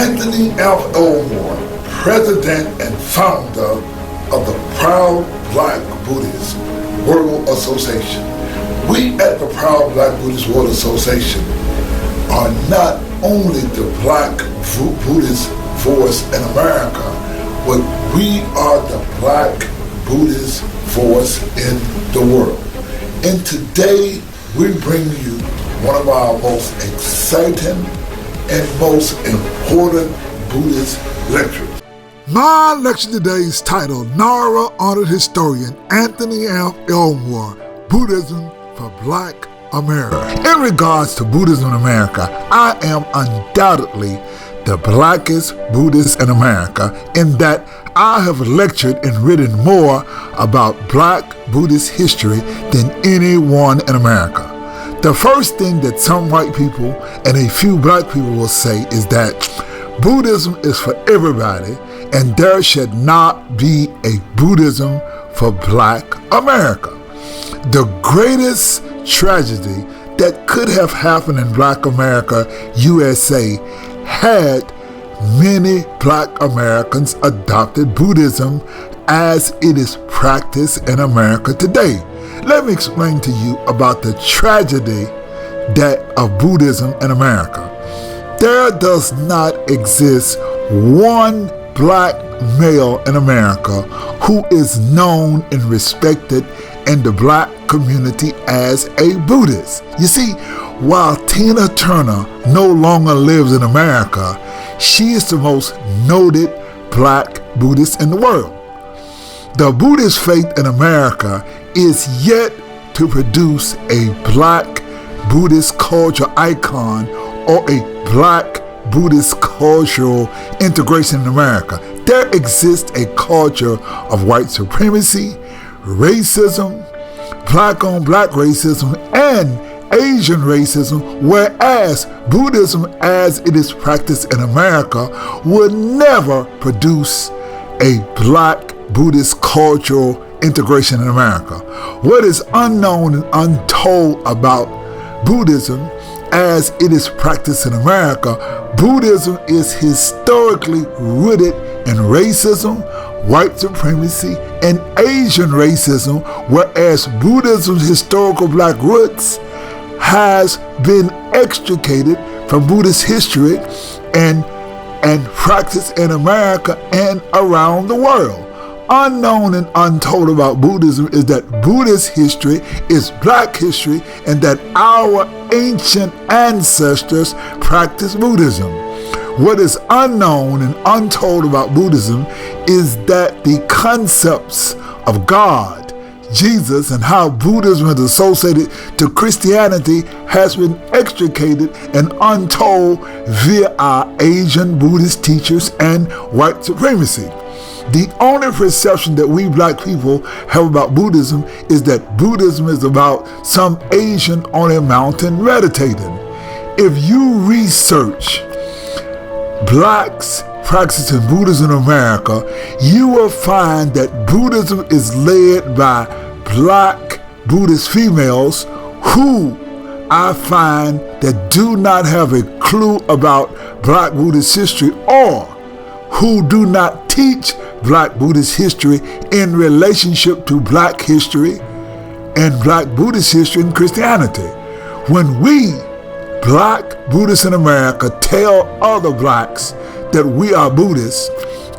Anthony F. Elmore, President and founder of the Proud Black Buddhist World Association. We at the Proud Black Buddhist World Association are not only the Black Buddhist force in America, but we are the Black Buddhist force in the world. And today we bring you one of our most exciting and most important Buddhist lectures. My lecture today is titled NARA Honored Historian Anthony F. Elmore, Buddhism for Black America. In regards to Buddhism in America, I am undoubtedly the blackest Buddhist in America in that I have lectured and written more about Black Buddhist history than anyone in America. The first thing that some white people and a few black people will say is that Buddhism is for everybody and there should not be a Buddhism for Black America. The greatest tragedy that could have happened in Black America, USA, had many Black Americans adopted Buddhism as it is practiced in America today. Let me explain to you about the tragedy of Buddhism in America. There does not exist one Black male in America who is known and respected in the Black community as a Buddhist. You see, while Tina Turner no longer lives in America, she is the most noted Black Buddhist in the world. The Buddhist faith in America is yet to produce a Black Buddhist culture icon or a Black Buddhist cultural integration in America. There exists a culture of white supremacy, racism, Black-on-Black racism, and Asian racism, whereas Buddhism as it is practiced in America would never produce a Black Buddhist cultural integration in America. What is unknown and untold about Buddhism as it is practiced in America, Buddhism is historically rooted in racism, white supremacy, and Asian racism, whereas Buddhism's historical Black roots has been extricated from Buddhist history and practice in America and around the world. Unknown and untold about Buddhism is that Buddhist history is Black history and that our ancient ancestors practiced Buddhism. What is unknown and untold about Buddhism is that the concepts of God, Jesus, and how Buddhism is associated to Christianity has been extricated and untold via our Asian Buddhist teachers and white supremacy. The only perception that we Black people have about Buddhism is that Buddhism is about some Asian on a mountain meditating. If you research Blacks practicing Buddhism in America, you will find that Buddhism is led by Black Buddhist females who I find that do not have a clue about Black Buddhist history or who do not teach Black Buddhist history in relationship to Black history and Black Buddhist history and Christianity. When we Black Buddhists in America tell other Blacks that we are Buddhists,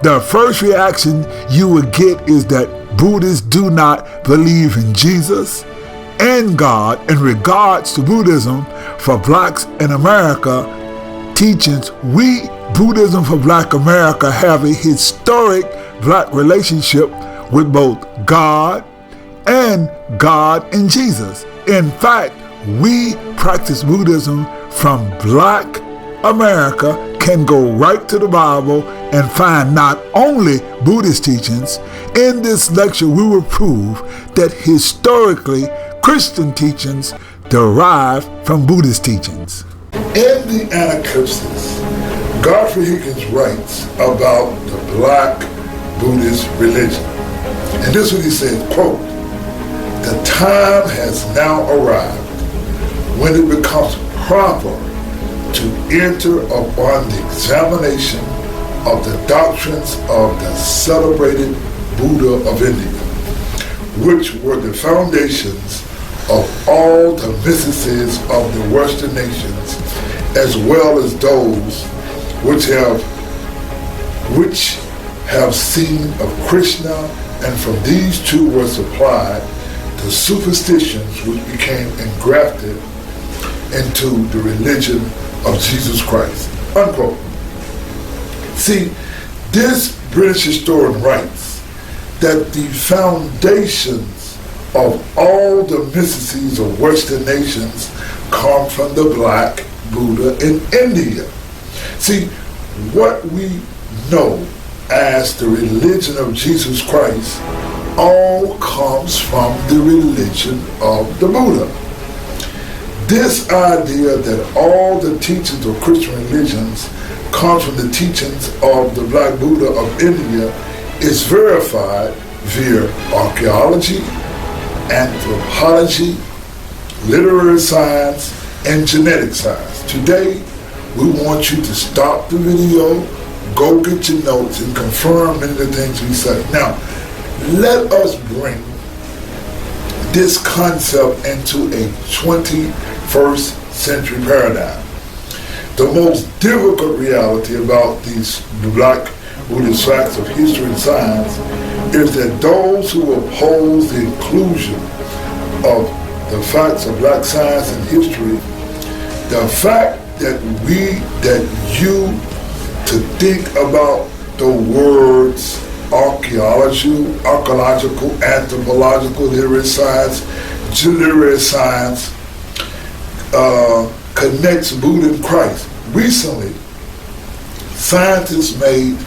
the first reaction you will get is that Buddhists do not believe in Jesus and God. In regards to Buddhism for Blacks in America teachings, we Buddhism for Black America have a historic Black relationship with both God and Jesus. In fact, we practice Buddhism from Black America, can go right to the Bible and find not only Buddhist teachings. In this lecture, we will prove that historically Christian teachings derive from Buddhist teachings. In the Anacalypsis, Godfrey Higgins writes about the Black Buddhist religion. And this is what he said, quote, "The time has now arrived when it becomes proper to enter upon the examination of the doctrines of the celebrated Buddha of India, which were the foundations of all the mysticisms of the Western nations, as well as those which have seen of Krishna, and from these two were supplied the superstitions which became engrafted into the religion of Jesus Christ. Unquote. See, this British historian writes that the foundations of all the mysticisms of Western nations come from the Black Buddha in India. See, what we know as the religion of Jesus Christ all comes from the religion of the Buddha. This idea that all the teachings of Christian religions comes from the teachings of the Black Buddha of India is verified via archaeology, anthropology, literary science, and genetic science. Today, we want you to stop the video, go get your notes, and confirm many of the things we say. Now, let us bring this concept into a 21st century paradigm. The most difficult reality about these Black Buddhist facts of history and science is that those who oppose the inclusion of the facts of Black science and history, the fact that you to think about the words archaeological, anthropological, literary science connects Buddha and Christ. Recently, scientists made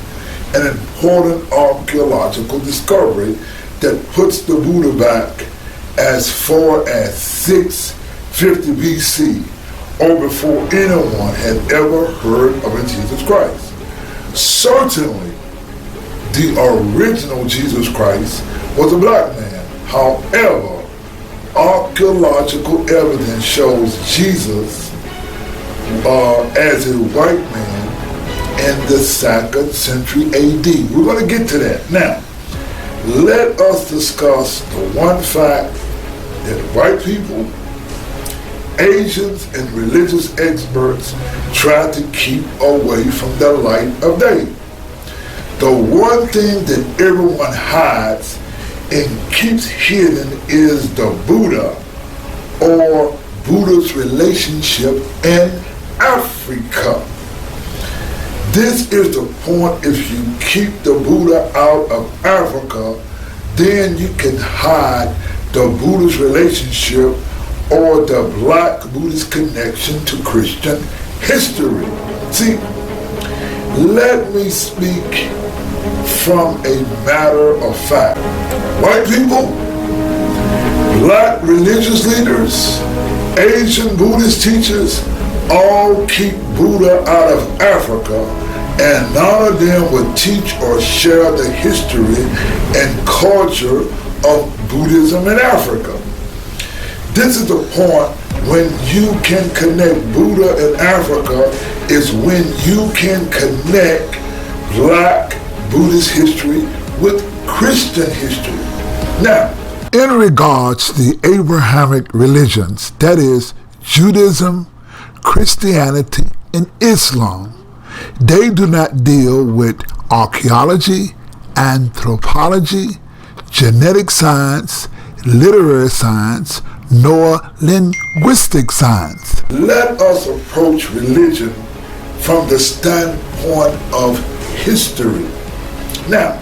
an important archaeological discovery that puts the Buddha back as far as 650 BC, or before anyone had ever heard of a Jesus Christ. Certainly, the original Jesus Christ was a black man. However, archaeological evidence shows Jesus as a white man in the 2nd century AD. We're going to get to that. Now, let us discuss the one fact that white people, Asians, and religious experts try to keep away from the light of day. The one thing that everyone hides and keeps hidden is the Buddha, or Buddha's relationship in Africa. This is the point. If you keep the Buddha out of Africa, then you can hide the Buddha's relationship or the Black Buddhist connection to Christian history. See, let me speak from a matter of fact. White people, Black religious leaders, Asian Buddhist teachers all keep Buddha out of Africa, and none of them would teach or share the history and culture of Buddhism in Africa. This is the point when you can connect Buddha in Africa, is when you can connect Black Buddhist history with Christian history. Now, in regards to the Abrahamic religions, that is, Judaism, Christianity, and Islam, they do not deal with archaeology, anthropology, genetic science, literary science, nor linguistic science. Let us approach religion from the standpoint of history. Now,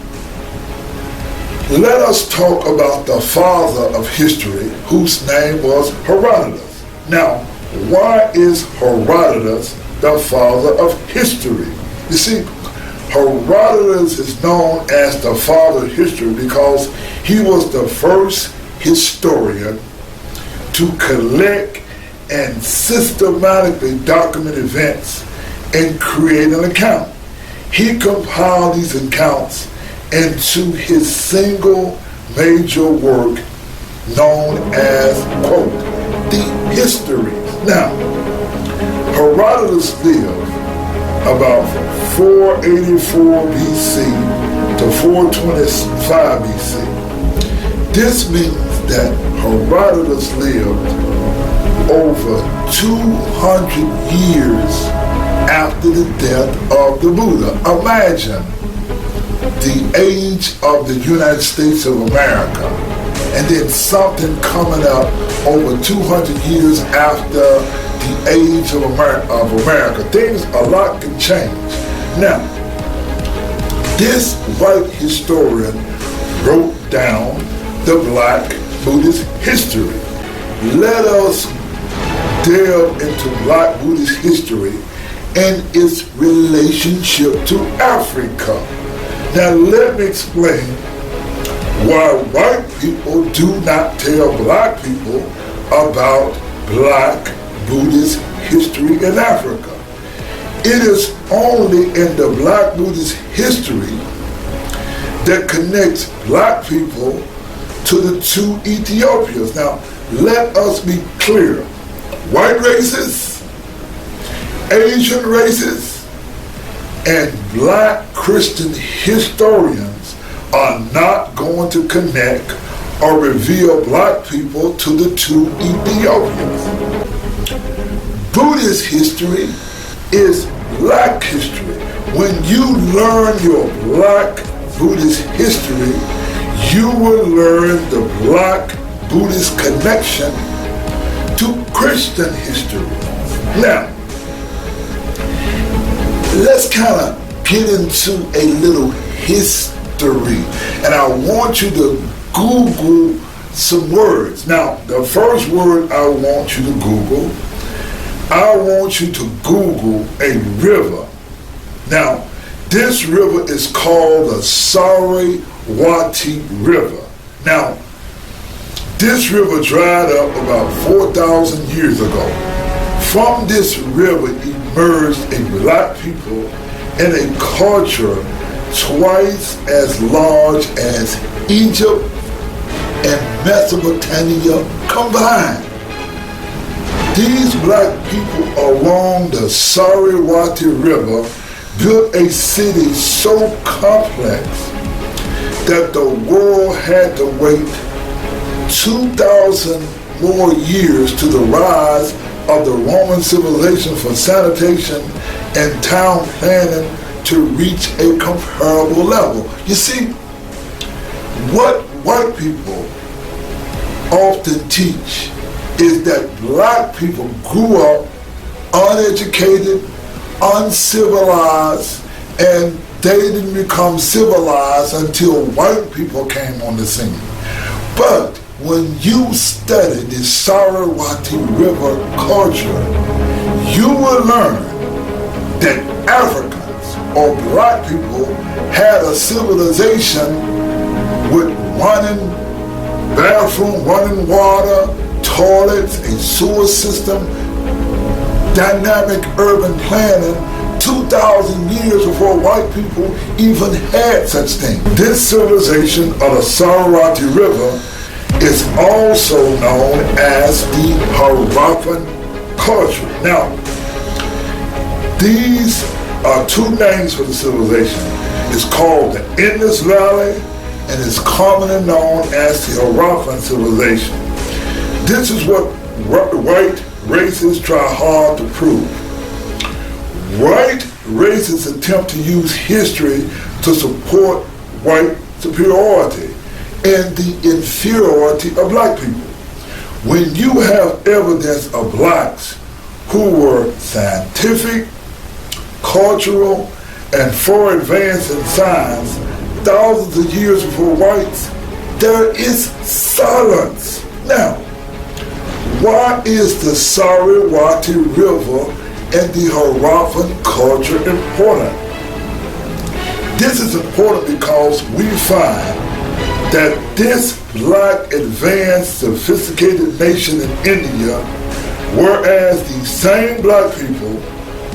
let us talk about the father of history, whose name was Herodotus. Now, why is Herodotus the father of history? You see, Herodotus is known as the father of history because he was the first historian to collect and systematically document events and create an account. He compiled these accounts into his single major work known as, quote, the Histories. Now, Herodotus lived about 484 BC to 425 BC. This means that Herodotus lived over 200 years after the death of the Buddha. Imagine the age of the United States of America, and then something coming up over 200 years after the age of America. Things, a lot can change. Now, this white historian wrote down the Black Buddhist history. Let us delve into Black Buddhist history and its relationship to Africa. Now let me explain why white people do not tell black people about Black Buddhist history in Africa. It is only in the Black Buddhist history that connects black people to the two Ethiopias. Now, let us be clear. White races, Asian races, and black Christian historians are not going to connect or reveal black people to the two Ethiopians. Buddhist history is black history. When you learn your Black Buddhist history, you will learn the Black Buddhist connection to Christian history. Now, let's kind of get into a little history, and I want you to Google some words. Now, the first word I want you to Google, I want you to Google a river. Now, this river is called the Saraswati River. Now, this river dried up about 4,000 years ago. From this river emerged a black people and a culture twice as large as Egypt and Mesopotamia combined. These black people along the Saraswati River built a city so complex that the world had to wait 2,000 more years to the rise of the Roman civilization for sanitation and town planning to reach a comparable level. You see, what white people often teach is that black people grew up uneducated, uncivilized, and they didn't become civilized until white people came on the scene. But when you study the Saraswati River culture, you will learn that Africans or black people had a civilization with running bathroom, running water, toilets, a sewer system, dynamic urban planning, 2,000 years before white people even had such things. This civilization of the Saraswati River is also known as the Harappan culture. Now, these are two names for the civilization. It's called the Indus Valley and is commonly known as the Harappan civilization. This is what white races try hard to prove. White races attempt to use history to support white superiority and the inferiority of black people. When you have evidence of blacks who were scientific, cultural, and far advanced in science thousands of years before whites, there is silence. Now, why is the Saraswati River and the Harappan culture important? This is important because we find that this black, advanced, sophisticated nation in India, whereas these same black people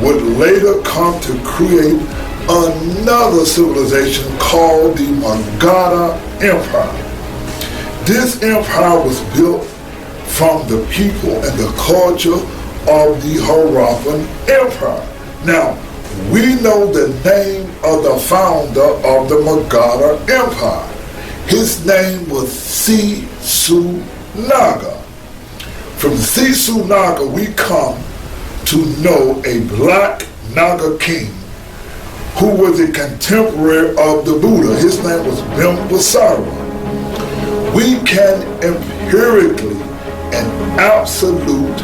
would later come to create another civilization called the Magadha Empire. This empire was built from the people and the culture of the Harappan Empire. Now, we know the name of the founder of the Magadha Empire. His name was Sisu Naga. From Sisu Naga, we come to know a black Naga king who was a contemporary of the Buddha. His name was Bimbisara. We can empirically and absolute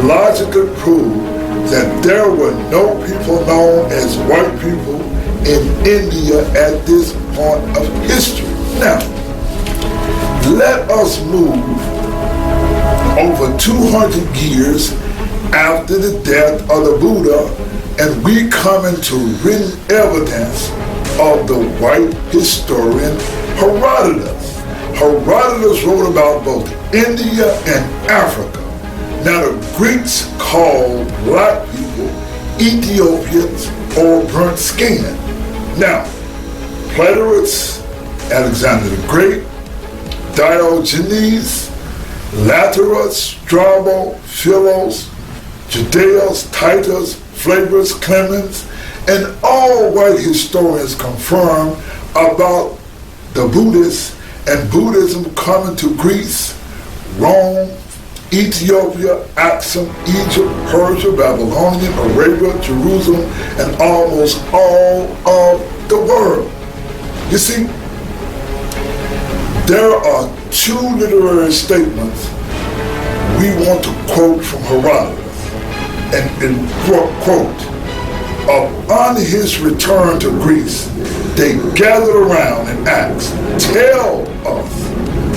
logically prove that there were no people known as white people in India at this point of history. Now, let us move over 200 years after the death of the Buddha, and we come into written evidence of the white historian Herodotus. Herodotus wrote about both India and Africa. Now, the Greeks called black people Ethiopians or burnt skin. Now, Plato, Alexander the Great, Diogenes, Laterus, Strabo, Philos, Judaeus, Titus, Flavius, Clemens, and all white historians confirm about the Buddhists and Buddhism coming to Greece, Rome, Ethiopia, Axum, Egypt, Persia, Babylonian, Arabia, Jerusalem, and almost all of the world. You see, there are two literary statements we want to quote from Herodotus. And quote, upon his return to Greece, they gathered around and asked, tell us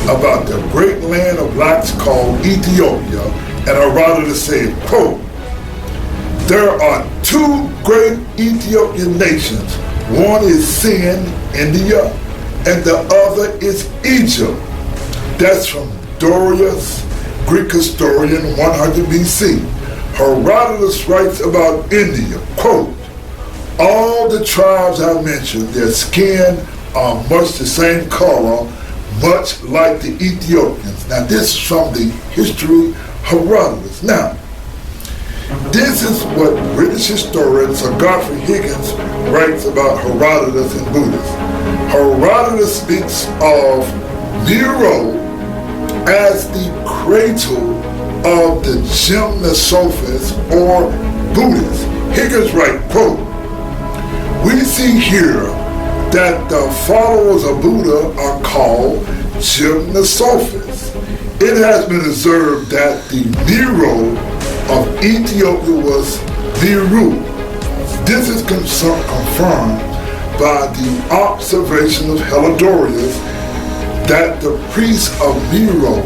about the great land of blacks called Ethiopia. And Herodotus said, quote, there are two great Ethiopian nations. One is Essene, India, and the other is Egypt. That's from Dorius, Greek historian, 100 BC. Herodotus writes about India, quote, all the tribes I mentioned, their skin are much the same color, much like the Ethiopians. Now this is from the history Herodotus. Now, this is what British historian Sir Godfrey Higgins writes about Herodotus and Buddhists. Herodotus speaks of Nero as the cradle of the Gymnosophists or Buddhists. Higgins writes, quote, we see here that the followers of Buddha are called Gymnosophists. It has been observed that the Nero of Ethiopia was Niru. This is confirmed by the observation of Helidorius that the priests of Nero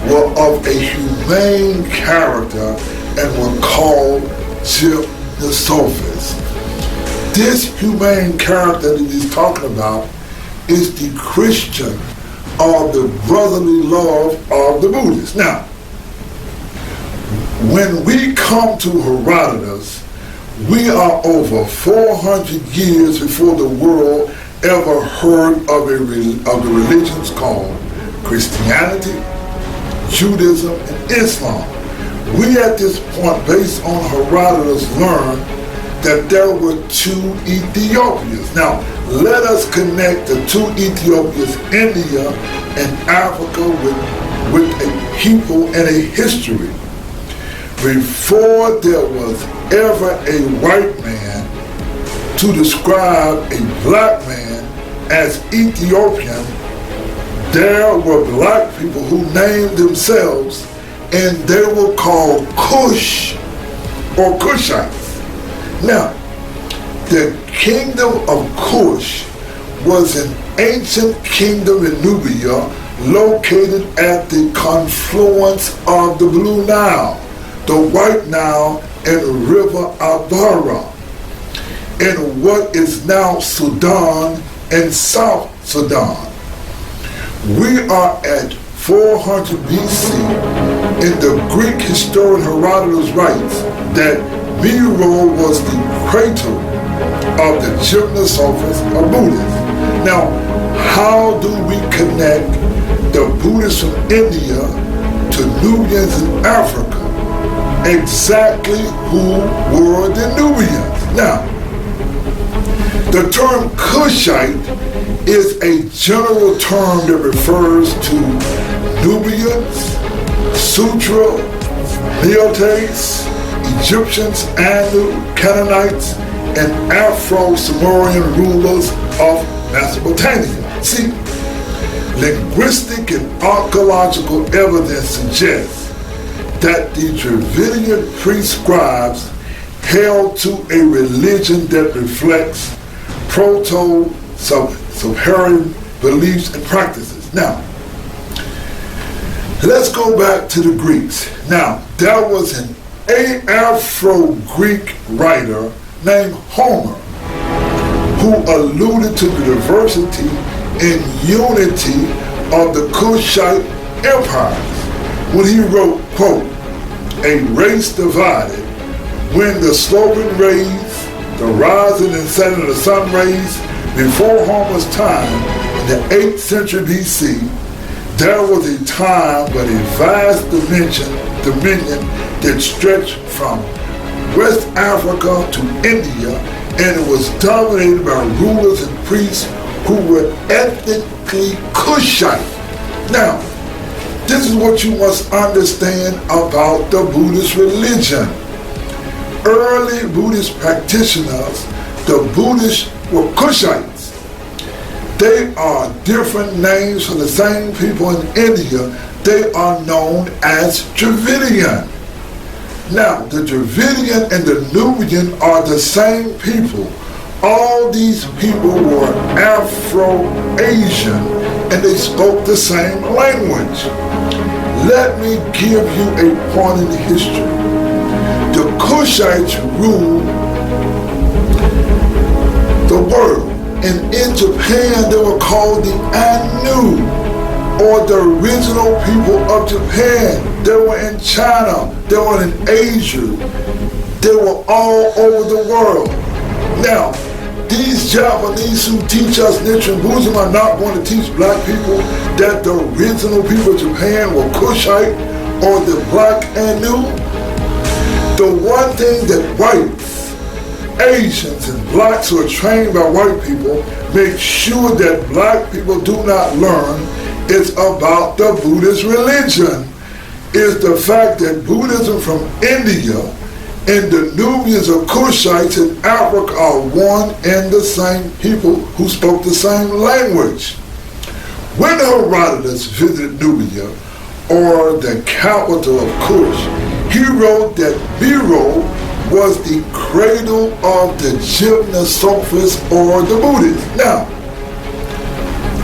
were of a humane character and were called Gymnosophists. This humane character that he's talking about is the Christian or the brotherly love of the Buddhists. Now, when we come to Herodotus, we are over 400 years before the world ever heard of the religions called Christianity, Judaism, and Islam. We at this point, based on Herodotus, learn that there were two Ethiopias. Now, let us connect the two Ethiopias, India and Africa, with a people and a history. Before there was ever a white man to describe a black man as Ethiopian, there were black people who named themselves, and they were called Kush or Kushites. Now, the kingdom of Kush was an ancient kingdom in Nubia located at the confluence of the Blue Nile, the White Nile, and the River Abara, in what is now Sudan and South Sudan. We are at 400 BC, and the Greek historian Herodotus writes that Nero was the cradle of the Gymnosophists or Buddhists. Now, how do we connect the Buddhists from India to Nubians in Africa? exactly who were the Nubians. Now, the term Kushite is a general term that refers to Nubians, Sutra, Meotes, Egyptians, Anu, Canaanites, and Afro-Sumerian rulers of Mesopotamia. See, linguistic and archaeological evidence suggests that the Dravidian pre-scribes held to a religion that reflects Proto-Saharan beliefs and practices. Now, let's go back to the Greeks. Now, there was an Afro-Greek writer named Homer who alluded to the diversity and unity of the Kushite empires when he wrote, quote, "A race divided when the sloping rays, the rising and setting of the sun rays, before Homer's time in the 8th century BC, there was a time when a vast dominion that stretched from West Africa to India, and it was dominated by rulers and priests who were ethnically Kushite." Now, this is what you must understand about the Buddhist religion. Early Buddhist practitioners, the Buddhists were Kushites. They are different names for the same people in India. They are known as Dravidian. Now, the Dravidian and the Nubian are the same people. All these people were Afro-Asian and they spoke the same language. Let me give you a point in history. The Kushites ruled the world, and in Japan they were called the Anu, or the original people of Japan. They were in China, they were in Asia, they were all over the world. Now, these Japanese who teach us Nichiren Buddhism are not going to teach black people that the original people of Japan were Kushite or the Black Anu. The one thing that whites, Asians, and blacks who are trained by white people make sure that black people do not learn is about the Buddhist religion, is the fact that Buddhism from India and the Nubians or Kushites in Africa are one and the same people who spoke the same language. When Herodotus visited Nubia, or the capital of Kush, he wrote that Biro was the cradle of the Gymnosophists or the Buddhists. Now,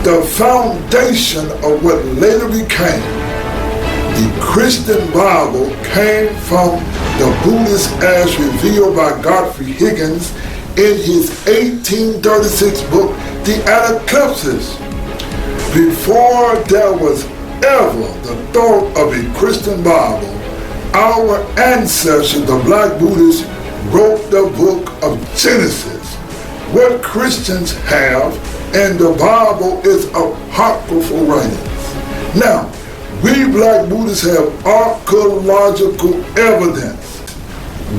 the foundation of what later became the Christian Bible came from the Buddhists as revealed by Godfrey Higgins in his 1836 book, The Anacalypsis. Before there was ever the thought of a Christian Bible, our ancestors, the Black Buddhists, wrote the book of Genesis. What Christians have and the Bible is apocryphal writings. Now, we Black Buddhists have archaeological evidence.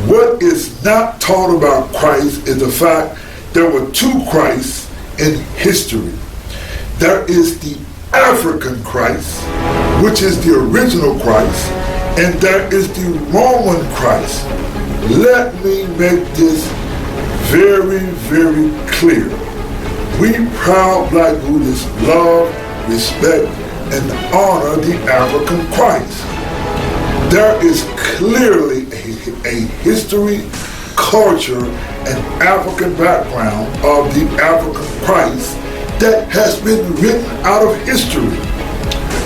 What is not taught about Christ is the fact there were two Christs in history. There is the African Christ, which is the original Christ, and there is the Roman Christ. Let me make this very, very clear. We proud Black Buddhists love, respect, and honor the African Christ. There is clearly a history, culture, and African background of the African Christ that has been written out of history.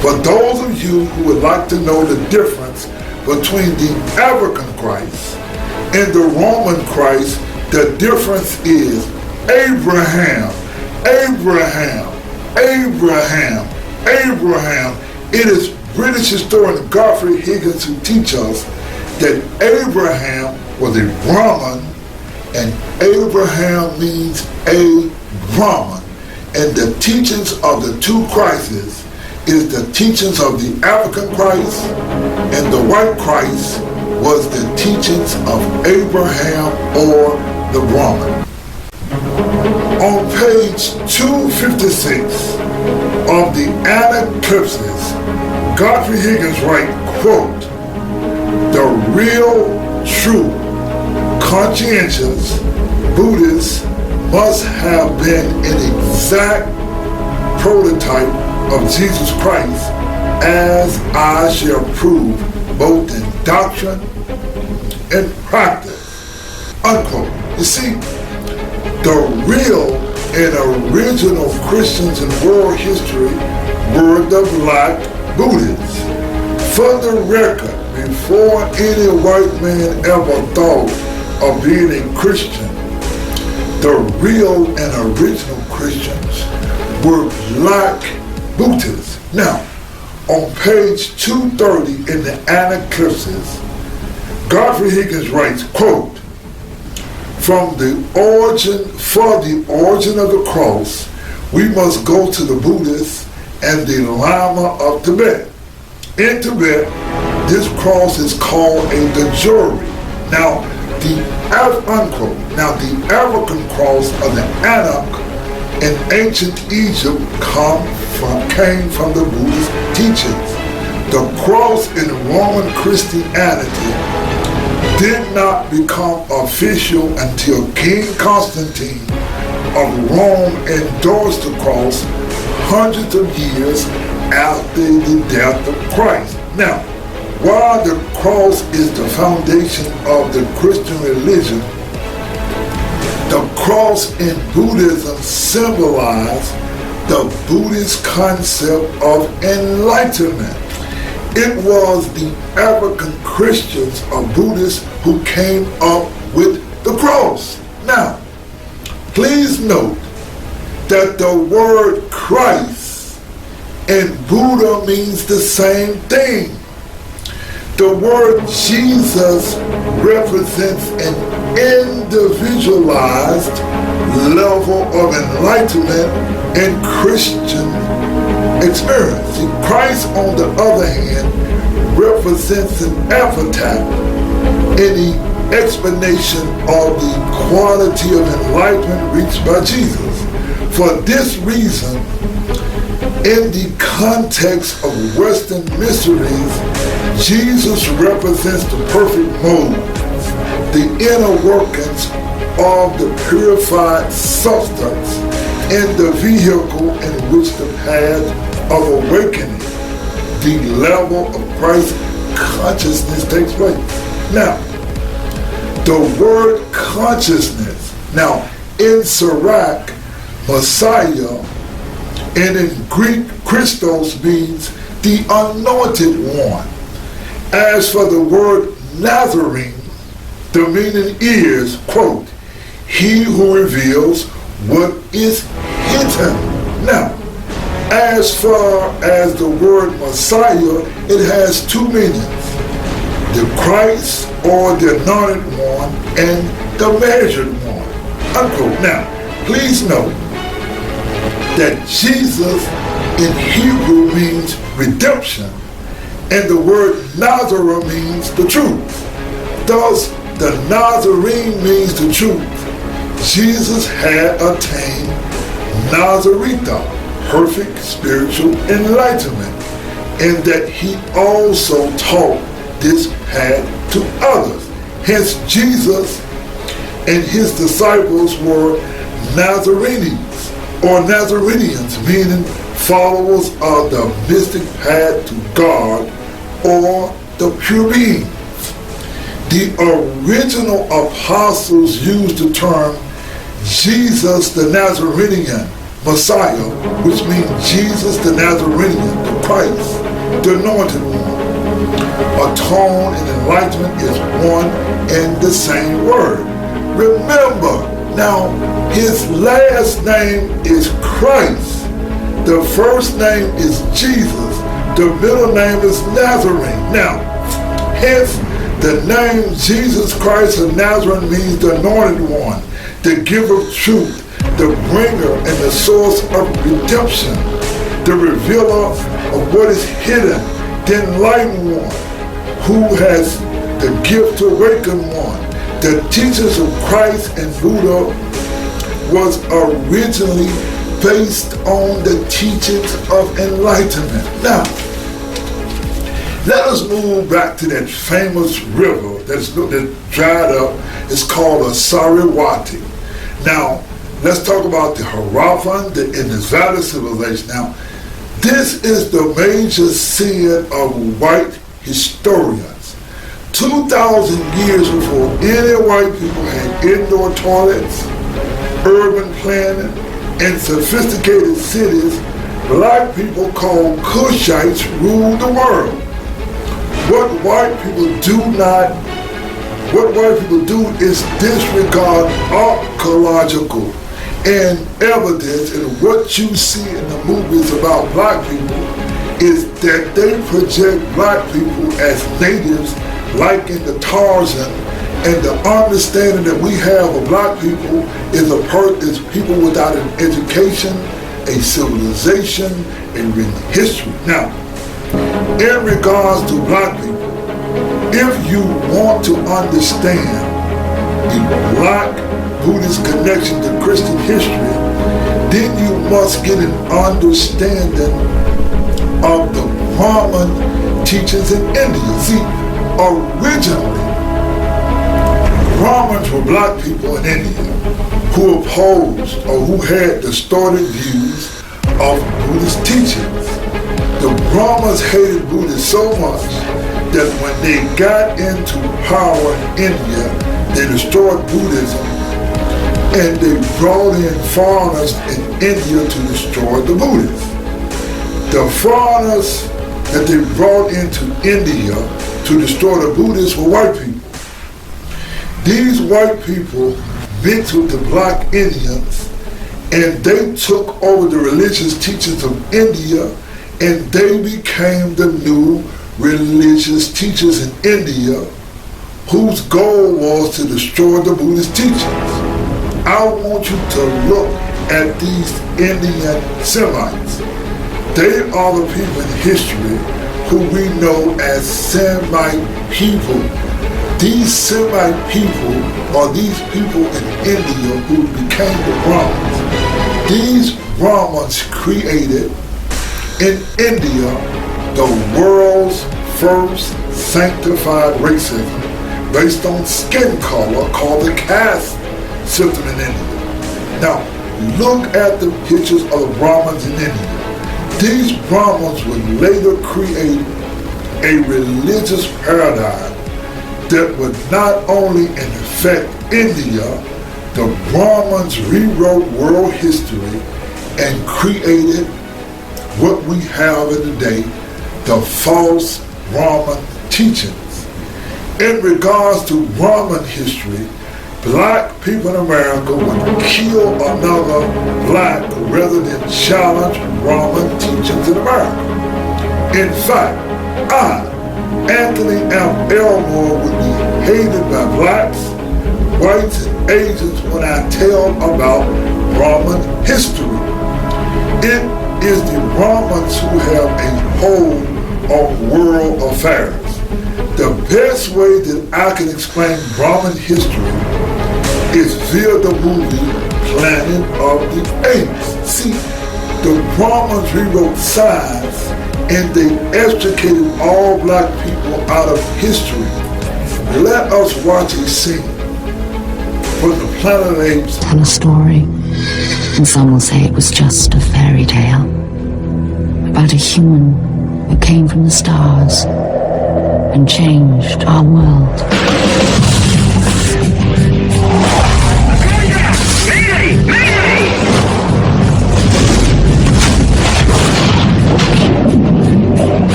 For those of you who would like to know the difference between the African Christ and the Roman Christ, the difference is Abraham. It is British historian Godfrey Higgins who teach us that Abraham was a Brahman, and Abraham means a Brahman. And the teachings of the two Christs is the teachings of the African Christ and the white Christ was the teachings of Abraham or the Brahman. On page 256 of the Anacalypsis, Godfrey Higgins writes, quote, "The real, true, conscientious Buddhists must have been an exact prototype of Jesus Christ, as I shall prove both in doctrine and practice," unquote. You see, the real and original Christians in world history were the Black Buddhists. For the record, before any white man ever thought of being a Christian, the real and original Christians were Black Buddhists. Now, on page 230 in the Anacalypsis, Godfrey Higgins writes, quote, for the origin of the cross, we must go to the Buddhists and the Lama of Tibet. In Tibet, this cross is called a dajuri. Now, the African cross of the Anak in ancient Egypt came from the Buddhist teachings. The cross in Roman Christianity did not become official until King Constantine of Rome endorsed the cross hundreds of years after the death of Christ. Now, while the cross is the foundation of the Christian religion, the cross in Buddhism symbolized the Buddhist concept of enlightenment. It was the African Christians or Buddhists who came up with the cross. Now, please note that the word Christ in Buddha means the same thing. The word Jesus represents an individualized level of enlightenment in Christian experience. See, Christ, on the other hand, represents an epitaph, any explanation of the quality of enlightenment reached by Jesus. For this reason, in the context of Western mysteries, Jesus represents the perfect mode, the inner workings of the purified substance in the vehicle in which the path of awakening, the level of Christ consciousness takes place. Now, the word consciousness, now in Syriac, Messiah, and in Greek, Christos means the anointed one. As for the word Nazarene, the meaning is, quote, he who reveals what is hidden. Now, as far as the word Messiah, it has two meanings: the Christ or the anointed one and the measured one, unquote. Now, please note that Jesus in Hebrew means redemption, and the word Nazareth means the truth. Thus, the Nazarene means the truth. Jesus had attained Nazaretha, perfect spiritual enlightenment, and that he also taught this path to others. Hence, Jesus and his disciples were Nazarenes, or Nazarenes, meaning followers of the mystic path to God, or the pure being. The original apostles used the term Jesus the Nazarene Messiah, which means Jesus the Nazarene, the Christ, the anointed one. Atone and enlightenment is one and the same word. Remember, now his last name is Christ. The first name is Jesus. The middle name is Nazarene. Now, hence the name Jesus Christ of Nazareth means the anointed one, the giver of truth, the bringer and the source of redemption, the revealer of what is hidden, the enlightened one, who has the gift to awaken one. The teachings of Christ and Buddha was originally based on the teachings of enlightenment. Now, let us move back to that famous river that dried up. It's called a Saraswati. Now, let's talk about the Harappan, the Indus Valley civilization. Now, this is the major sin of white historians. 2,000 years before any white people had indoor toilets, urban planning, and sophisticated cities, black people called Kushites ruled the world. What white people do is disregard archaeological and evidence, and what you see in the movies about black people is that they project black people as natives, like in the Tarzan, and the understanding that we have of black people is people without an education, a civilization, and written history. Now, in regards to black people, if you want to understand the black Buddhist connection to Christian history, then you must get an understanding of the Brahman teachings in India. See, originally, Brahmins were black people in India who opposed or who had distorted views of Buddhist teachings. The Brahmins hated Buddhists so much that when they got into power in India, they destroyed Buddhism and they brought in foreigners in India to destroy the Buddhists. The foreigners that they brought into India to destroy the Buddhists were white people. These white people mixed with the black Indians, and they took over the religious teachings of India, and they became the new religious teachers in India, whose goal was to destroy the Buddhist teachings. I want you to look at these Indian Semites. They are the people in history who we know as Semite people. These Semite people are these people in India who became the Brahmins. These Brahmins created in India the world's first sanctified racism based on skin color called the caste system in India. Now, look at the pictures of the Brahmins in India. These Brahmins would later create a religious paradigm that would not only infect India, the Brahmins rewrote world history and created what we have in today, the false Brahman teachings. In regards to Brahman history, black people in America would kill another black rather than challenge Brahman teachings in America. In fact, I, Anthony F. Elmore, would be hated by blacks, whites, and Asians when I tell about Brahman history. It is the Brahmins who have a hold on world affairs. The best way that I can explain Brahman history is via the movie Planet of the Apes. See, the Brahmins rewrote science and they extricated all black people out of history. Let us watch a scene from the Planet of the Apes. Tell a story, and some will say it was just a fairy tale about a human who came from the stars and changed our world.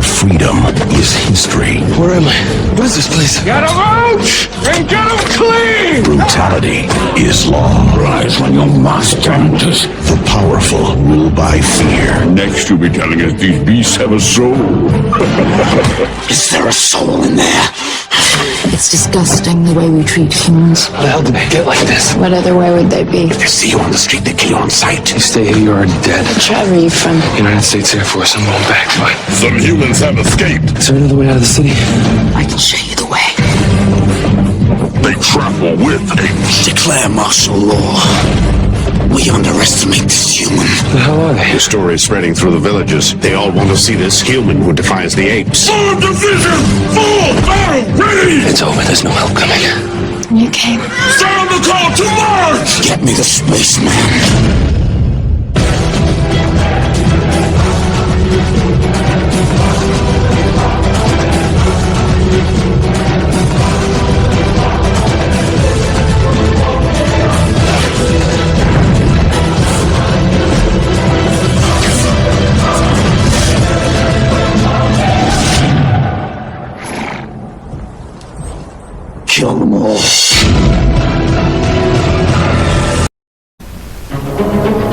Freedom is history. Where am I? What is this place? Get him out! And get him clean! Brutality is law. Rise when your master enters. The powerful rule by fear. Next you'll be telling us these beasts have a soul. Is there a soul in there? It's disgusting the way we treat humans. How the hell did they get like this? What other way would they be? If they see you on the street, they kill you on sight. You stay here, you're already dead. Where are you from? United States Air Force, I'm going back, but... Some humans have escaped. Is there another way out of the city? I can show you the way. They travel with apes. Declare martial law. We underestimate this human. Who the hell are they? The story is spreading through the villages. They all want to see this human who defies the apes. Full division! Full battle ready! It's over, there's no help coming. You came. Sound the call to march! Get me the spaceman. Kill them all.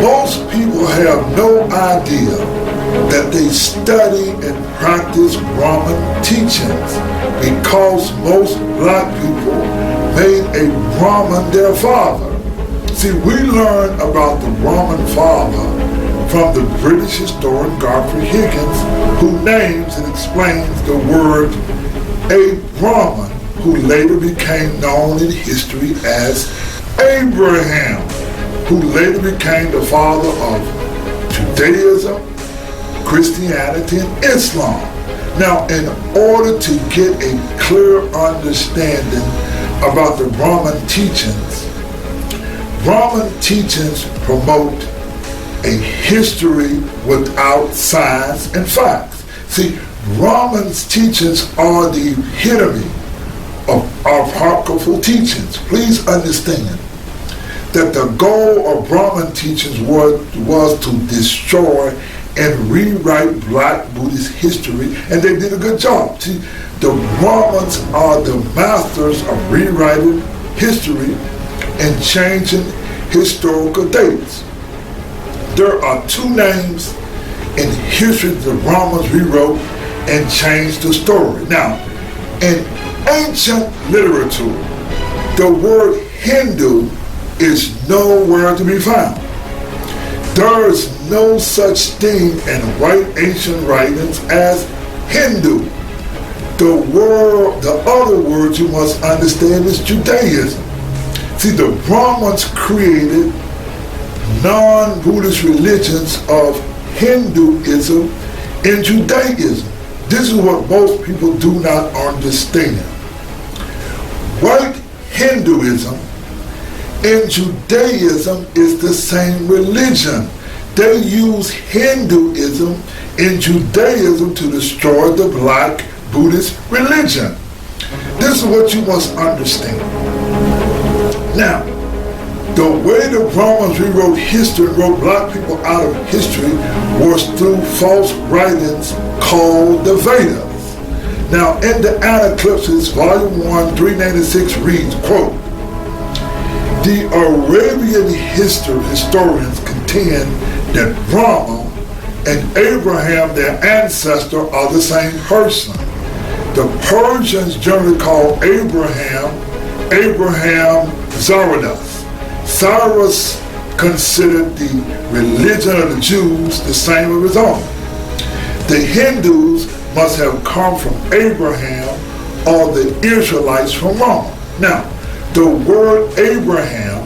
Most people have no idea that they study and practice Brahman teachings because most black people made a Brahman their father. See, we learn about the Brahman father from the British historian Godfrey Higgins, who names and explains the word a Brahman, who later became known in history as Abraham, who later became the father of Judaism, Christianity, and Islam. Now, in order to get a clear understanding about the Brahman teachings promote a history without science and facts. See, Brahman's teachings are the epitome of apocryphal teachings. Please understand that the goal of Brahman teachings was to destroy and rewrite Black Buddhist history, and they did a good job. See, the Brahmins are the masters of rewriting history and changing historical dates. There are two names in history the Brahmins rewrote and changed the story. Now, in ancient literature, the word Hindu is nowhere to be found. There is no such thing in white ancient writings as Hindu. The other word you must understand is Judaism. See, the Brahmins created non-Buddhist religions of Hinduism and Judaism. This is what most people do not understand. White Hinduism and Judaism is the same religion. They use Hinduism and Judaism to destroy the Black Buddhist religion. This is what you must understand. Now, the way the Brahmins rewrote history and wrote Black people out of history was through false writings called the Vedas. Now, in the Anacalypsis, Volume 1, 396 reads, quote, "The Arabian historians contend that Brahma and Abraham, their ancestor, are the same person. The Persians generally call Abraham Zarathustra. Cyrus considered the religion of the Jews the same of his own. The Hindus must have come from Abraham or the Israelites from Rome." Now, the word Abraham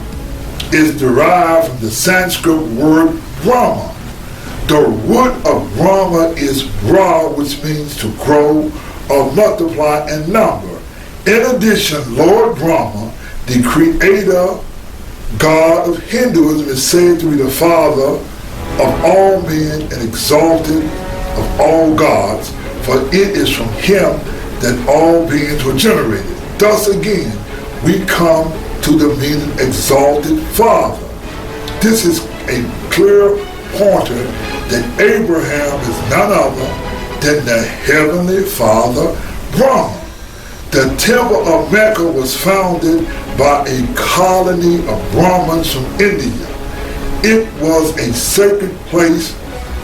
is derived from the Sanskrit word Brahma. The root of Brahma is Bra, which means to grow or multiply in number. In addition, Lord Brahma, the creator God of Hinduism, is said to be the father of all men and exalted of all gods, for it is from him that all beings were generated. Thus again, we come to the meaning exalted father. This is a clear pointer that Abraham is none other than the heavenly father Brahma. The Temple of Mecca was founded by a colony of Brahmins from India. It was a sacred place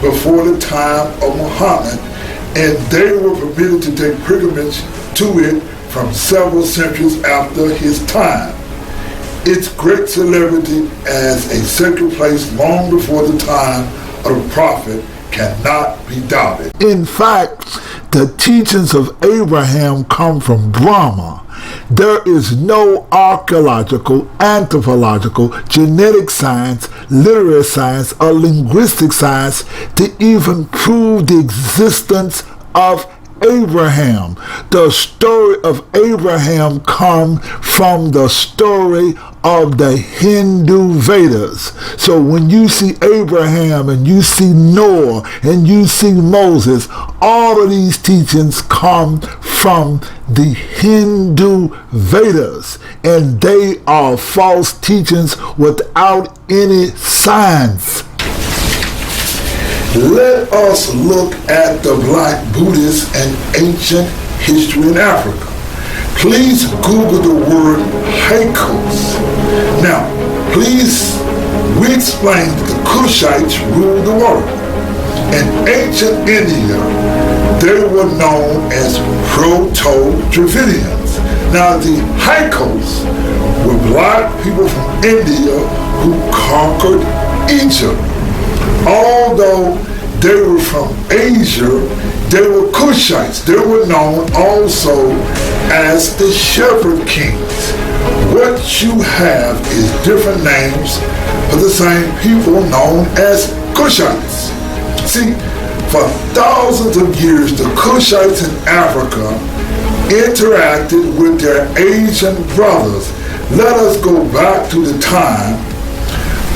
before the time of Muhammad, and they were permitted to take pilgrimage to it from several centuries after his time. Its great celebrity as a sacred place long before the time of the prophet cannot be doubted. In fact, the teachings of Abraham come from Brahman. There is no archaeological, anthropological, genetic science, literary science, or linguistic science to even prove the existence of Abraham. The story of Abraham comes from the story of the Hindu Vedas. So when you see Abraham and you see Noah and you see Moses, all of these teachings come from the Hindu Vedas, and they are false teachings without any science. Let us look at the Black Buddhist and ancient history in Africa. Please Google the word Hyksos. Now, please, we explained that the Kushites ruled the world. In ancient India, they were known as Proto-Dravidians. Now, the Hyksos were black people from India who conquered Egypt. Although they were from Asia, they were Kushites. They were known also as the Shepherd Kings. What you have is different names for the same people known as Kushites. See, for thousands of years, the Kushites in Africa interacted with their Asian brothers. Let us go back to the time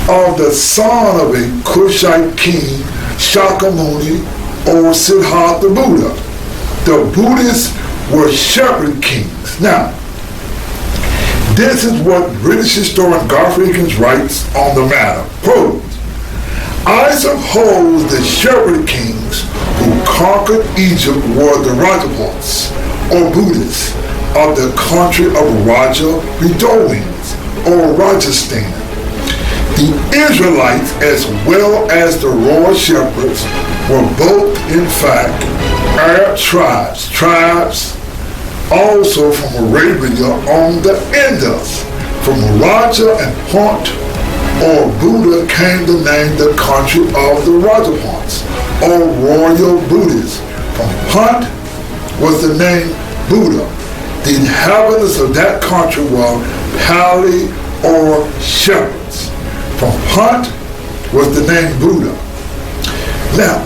of the son of a Kushite king, Shakyamuni or Siddhartha Buddha. The Buddhists were shepherd kings. Now, this is what British historian Godfrey Higgins writes on the matter. Quote, I suppose the shepherd kings who conquered Egypt were the Rajputs or Buddhists of the country of Raja Bedouins or Rajasthan. The Israelites, as well as the royal shepherds, were both, in fact, Arab tribes also from Arabia on the Indus. From Raja and Punt or Buddha came the name the country of the Rajputs or royal Buddhists. From Punt was the name Buddha. The inhabitants of that country were Pali or shepherds. From Punt was the name Buddha. Now,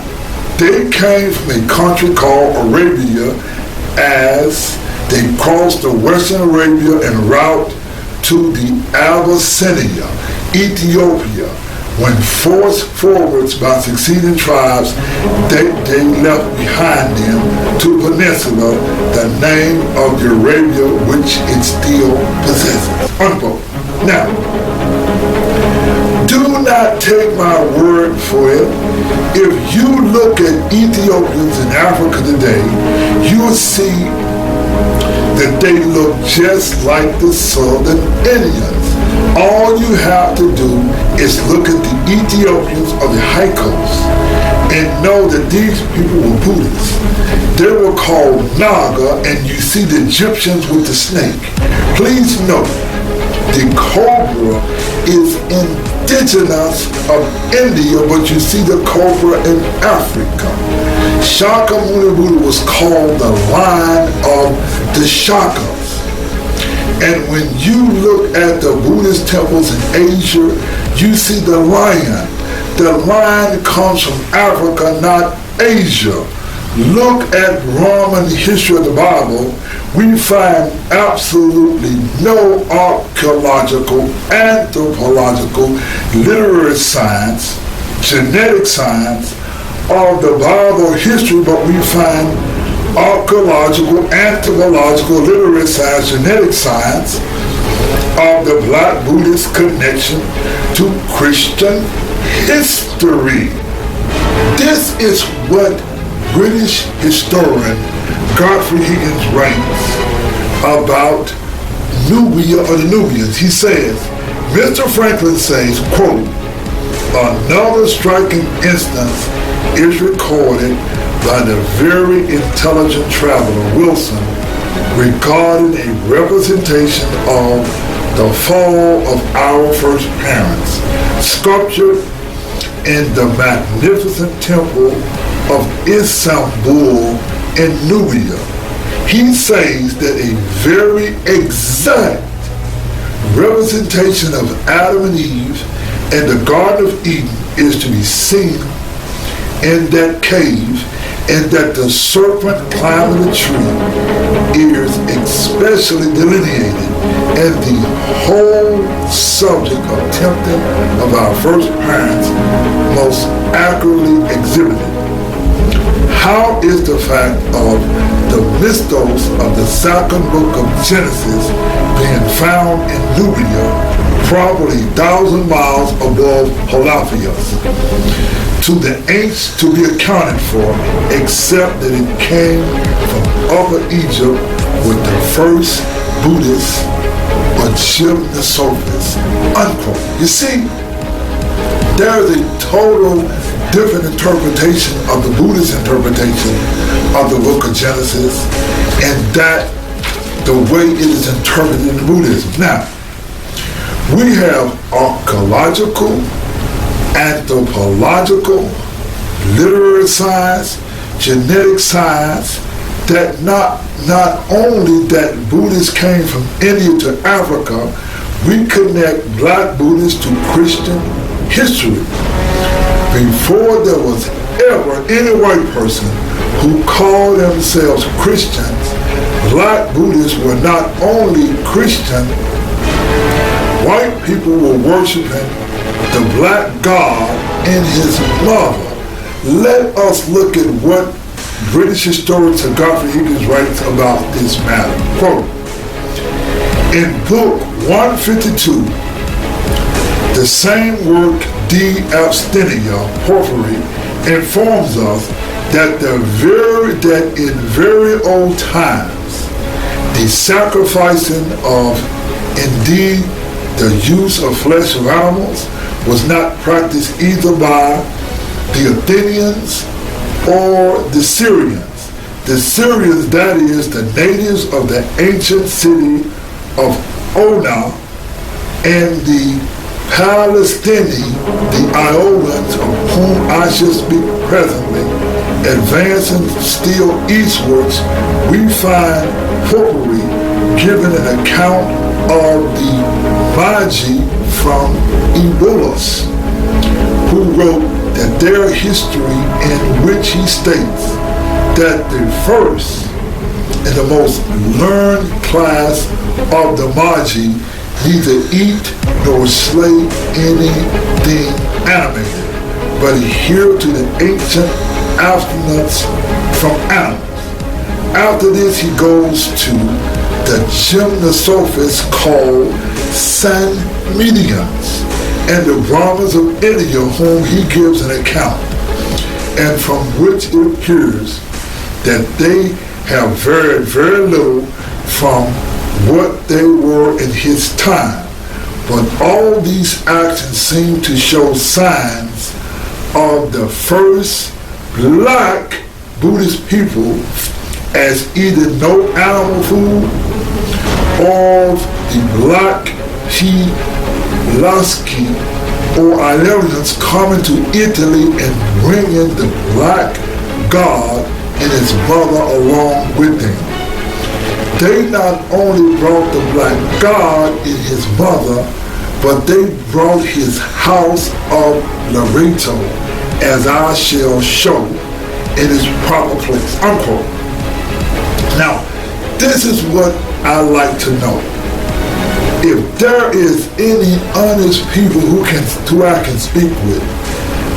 they came from a country called Arabia as they crossed the western Arabia en route to the Abyssinia, Ethiopia. When forced forwards by succeeding tribes, they left behind them to the peninsula the name of the Arabia which it still possesses. Unquote. Now, do not take my word for it. If you look at Ethiopians in Africa today, you will see that they look just like the Southern Indians. All you have to do is look at the Ethiopians of the Hyksos and know that these people were Buddhists. They were called Naga, and you see the Egyptians with the snake. Please note, the cobra is indigenous of India, but you see the cobra in Africa. Shakyamuni Buddha was called the Lion of the Shakyas. And when you look at the Buddhist temples in Asia, you see the lion. The lion comes from Africa, not Asia. Look at Roman history of the Bible. We find absolutely no archaeological, anthropological, literary science, genetic science of the Bible history, but we find archaeological, anthropological, literary science, genetic science of the Black Buddhist connection to Christian history. This is what British historian Godfrey Higgins writes about Nubia or the Nubians. He says, Mr. Franklin says, quote, another striking instance is recorded by the very intelligent traveler Wilson regarding a representation of the fall of our first parents, sculptured in the magnificent temple of Istanbul in Nubia. He says that a very exact representation of Adam and Eve in the Garden of Eden is to be seen in that cave, and that the serpent climbing the tree is especially delineated, and the whole subject of tempting of our first parents most accurately exhibited. How is the fact of the mystos of the second book of Genesis being found in Nubia, probably 1,000 miles above Hyksos, to the ancients to be accounted for, except that it came from Upper Egypt with the first Buddhist or gymnosophist, unquote. You see, there is a total different interpretation of the Buddhist interpretation of the book of Genesis, and that the way it is interpreted in Buddhism. Now, we have archaeological, anthropological, literary science, genetic science, that not only that Buddhists came from India to Africa, we connect Black Buddhists to Christian history. Before there was ever any white person who called themselves Christians, Black Buddhists were not only Christian, white people were worshiping the black god and his mother. Let us look at what British historian Sir Godfrey Higgins writes about this matter. Quote, in book 152, the same work De Abstinia Porphyry informs us that in very old times, the sacrificing of, indeed, the use of flesh of animals was not practiced either by the Athenians or the Syrians. The Syrians, that is, the natives of the ancient city of Ona, and the Palestinians, the Ionians, of whom I shall speak presently. Advancing still eastwards, we find Porphyry giving an account of the Magi from Ebullus, who wrote that their history, in which he states that the first and the most learned class of the Magi neither eat nor slay anything animated, but adhere to the ancient abstinence from animals. After this, he goes to the gymnosophists called Samidians, and the Brahmins of India, whom he gives an account, and from which it appears that they have very, very little from what they were in his time. But all these actions seem to show signs of the first black Buddhist people as either no animal food or the black Hilaski or Illyrians coming to Italy and bringing the black god and his mother along with them. They not only brought the black god and his mother, but they brought his house of Loreto, as I shall show in its proper place, unquote. Now, this is what I like to know. If there is any honest people who I can speak with,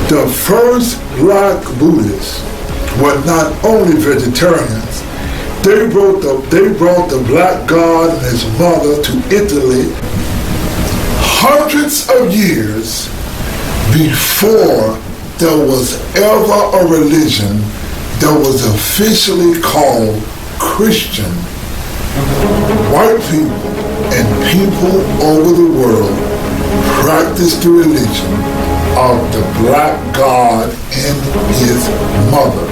the first black Buddhists were not only vegetarians. They brought the black god and his mother to Italy hundreds of years before there was ever a religion that was officially called Christian. White people and people over the world practice the religion of the black god and his mother.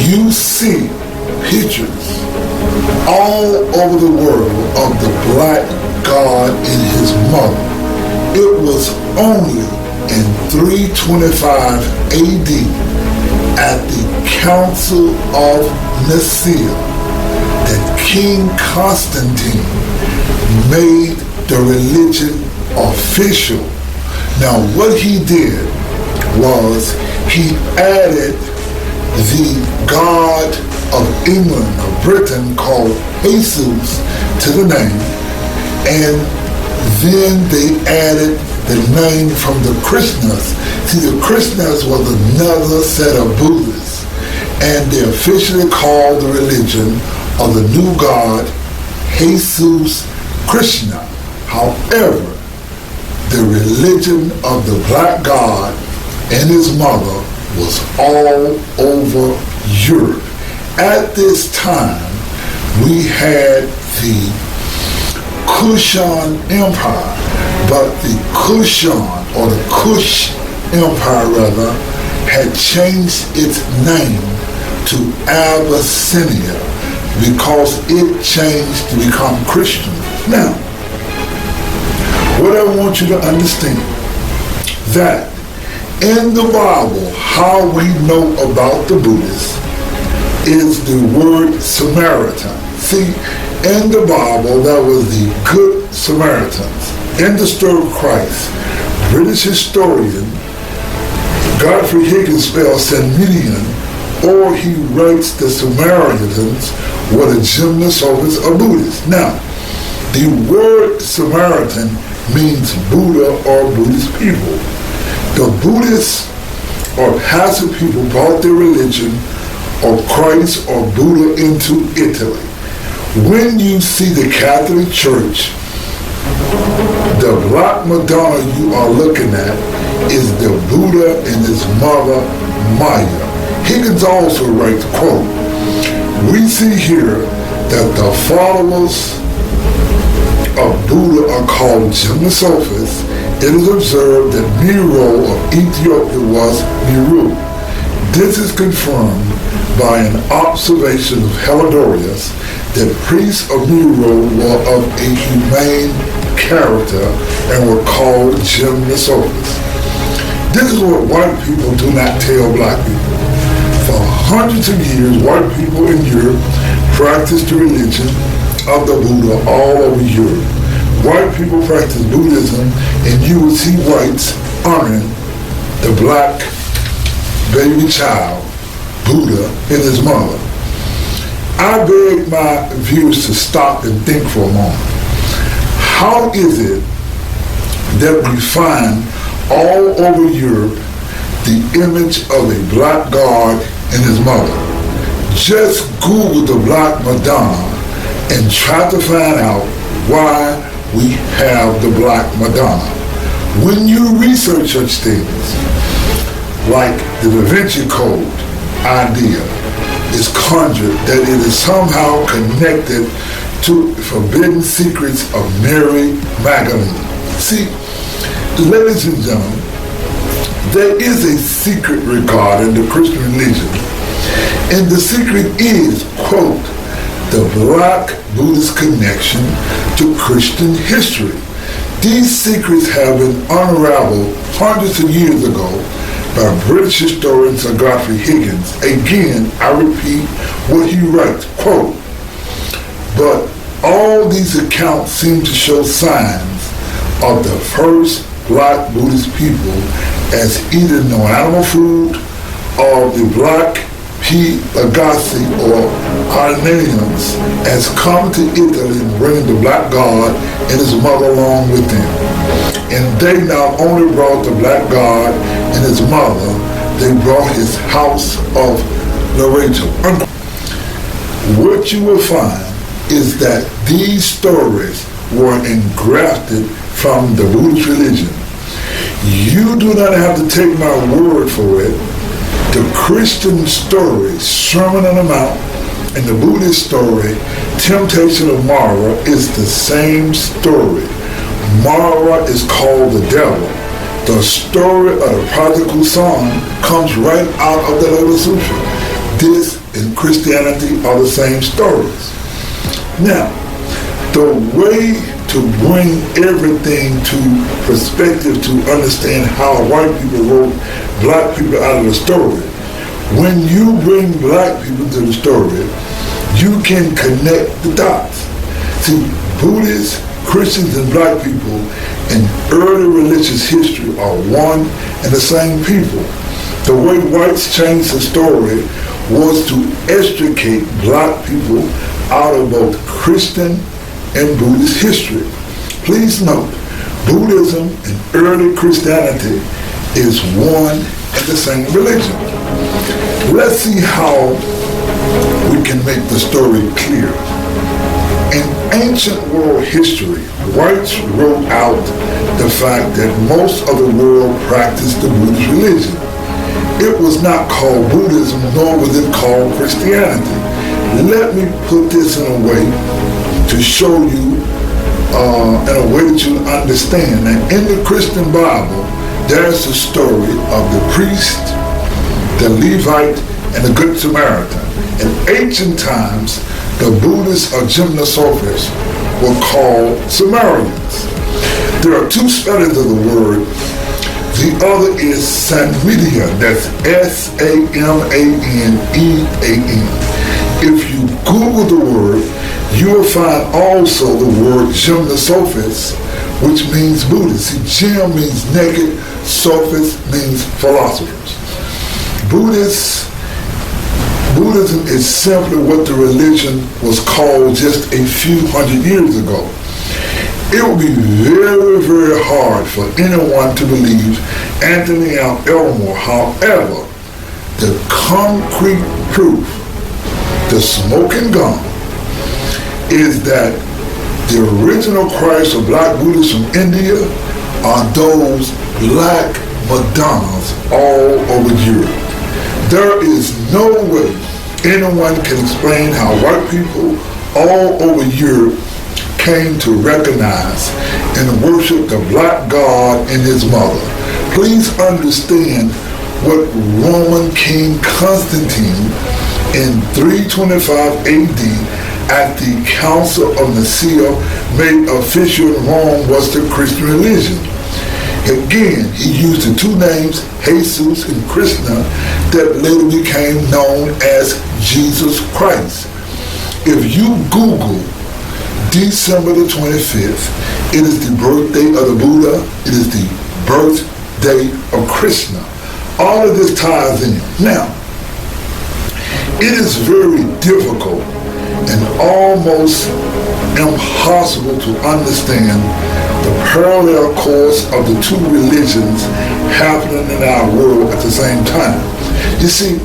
You see pictures all over the world of the black god and his mother. It was only in 325 AD at the Council of Nicaea that King Constantine made the religion official. Now what he did was he added the god of England or Britain called Hyksos to the name, and then they added the name from the Krishnas. See, the Krishnas was another set of Buddhists, and they officially called the religion of the new god Hyksos Krishna. However, the religion of the black god and his mother was all over Europe. At this time, we had the Kushan Empire, but the Kushan, or the Kush Empire rather, had changed its name to Abyssinia because it changed to become Christian. Now, what I want you to understand, that in the Bible, how we know about the Buddhists is the word Samaritan. See, in the Bible, that was the Good Samaritans. In the story of Christ, British historian Godfrey Higgins spells Seminian, or he writes the Samaritans were the gymnosophist of Buddhists. Now, the word Samaritan means Buddha or Buddhist people. The Buddhists or passive people brought their religion or Christ or Buddha into Italy. When you see the Catholic Church, the Black Madonna you are looking at is the Buddha and his mother Maya. Higgins also writes, quote, "We see here that the followers of Buddha are called gymnosophists. It is observed that Miro of Ethiopia was Miru. This is confirmed by an observation of Helidorius that priests of Miro were of a humane character and were called gymnosophists." This is what white people do not tell black people. For hundreds of years, white people in Europe practiced the religion of the Buddha all over Europe. White people practice Buddhism, and you will see whites honoring the black baby child, Buddha, and his mother. I beg my viewers to stop and think for a moment. How is it that we find all over Europe the image of a black god and his mother? Just Google the Black Madonna and try to find out why we have the Black Madonna. When you research such things, like the Da Vinci Code idea is conjured that it is somehow connected to forbidden secrets of Mary Magdalene. See, ladies and gentlemen, there is a secret regarding the Christian religion, and the secret is, quote, the Black Buddhist connection to Christian history. These secrets have been unraveled hundreds of years ago by British historian Sir Godfrey Higgins. Again, I repeat what he writes, quote, "But all these accounts seem to show signs of the first Black Buddhist people as either no animal food or the Black Pagasi or Armenians as come to Italy and bring the black god and his mother along with them. And they not only brought the black god and his mother, they brought his house of Loreto." What you will find is that these stories were engrafted from the Buddhist religion. You do not have to take my word for it. The Christian story, Sermon on the Mount, and the Buddhist story, Temptation of Mara, is the same story. Mara is called the devil. The story of the prodigal son comes right out of the Lotus Sutra. This and Christianity are the same stories. Now, the way to bring everything to perspective to understand how white people wrote black people out of the story, when you bring black people to the story, you can connect the dots. See, Buddhists, Christians, and black people in early religious history are one and the same people. The way whites changed the story was to extricate black people out of both Christian and Buddhist history. Please note, Buddhism and early Christianity is one and the same religion. Let's see how we can make the story clear. In ancient world history, whites wrote out the fact that most of the world practiced the Buddhist religion. It was not called Buddhism, nor was it called Christianity. Let me put this in a way to show you, in a way that you understand. And in the Christian Bible, there's the story of the priest, the Levite, and the Good Samaritan. In ancient times, the Buddhists or gymnosophists were called Sumerians. There are two spellings of the word. The other is Sanmedia, that's Samanean. If you Google the word, you will find also the word gymnosophist, which means Buddhist. See, gym means naked, sophist means philosophers. Buddhism is simply what the religion was called just a few hundred years ago. It would be very, very hard for anyone to believe Anthony Elmore. However, the concrete proof, the smoking gun, is that the original Christ of black Buddhists from India are those black Madonnas all over Europe. There is no way anyone can explain how white people all over Europe came to recognize and worship the black god and his mother. Please understand what Roman King Constantine in 325 AD at the Council of Nicaea made official in Rome was the Christian religion. Again, he used the two names, Hyksos and Krishna, that later became known as Jesus Christ. If you Google December the 25th, it is the birthday of the Buddha, it is the birthday of Krishna. All of this ties in. Now, it is very difficult and almost impossible to understand the parallel course of the two religions happening in our world at the same time. You see,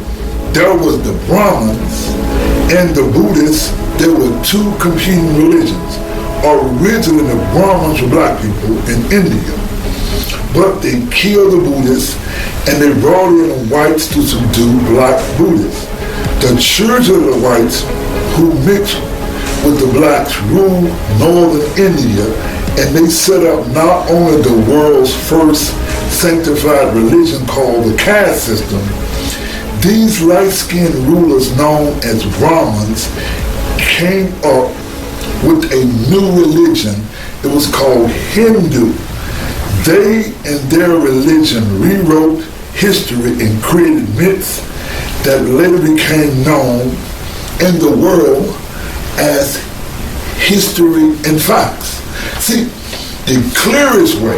there was the Brahmins and the Buddhists. There were two competing religions. Originally, the Brahmins were black people in India, but they killed the Buddhists and they brought in the whites to subdue black Buddhists. The children of the whites who mixed with the blacks ruled northern India, and they set up not only the world's first sanctified religion called the caste system. These light-skinned rulers known as Brahmins came up with a new religion. It was called Hindu. They and their religion rewrote history and created myths that later became known in the world as history and facts. See, the clearest way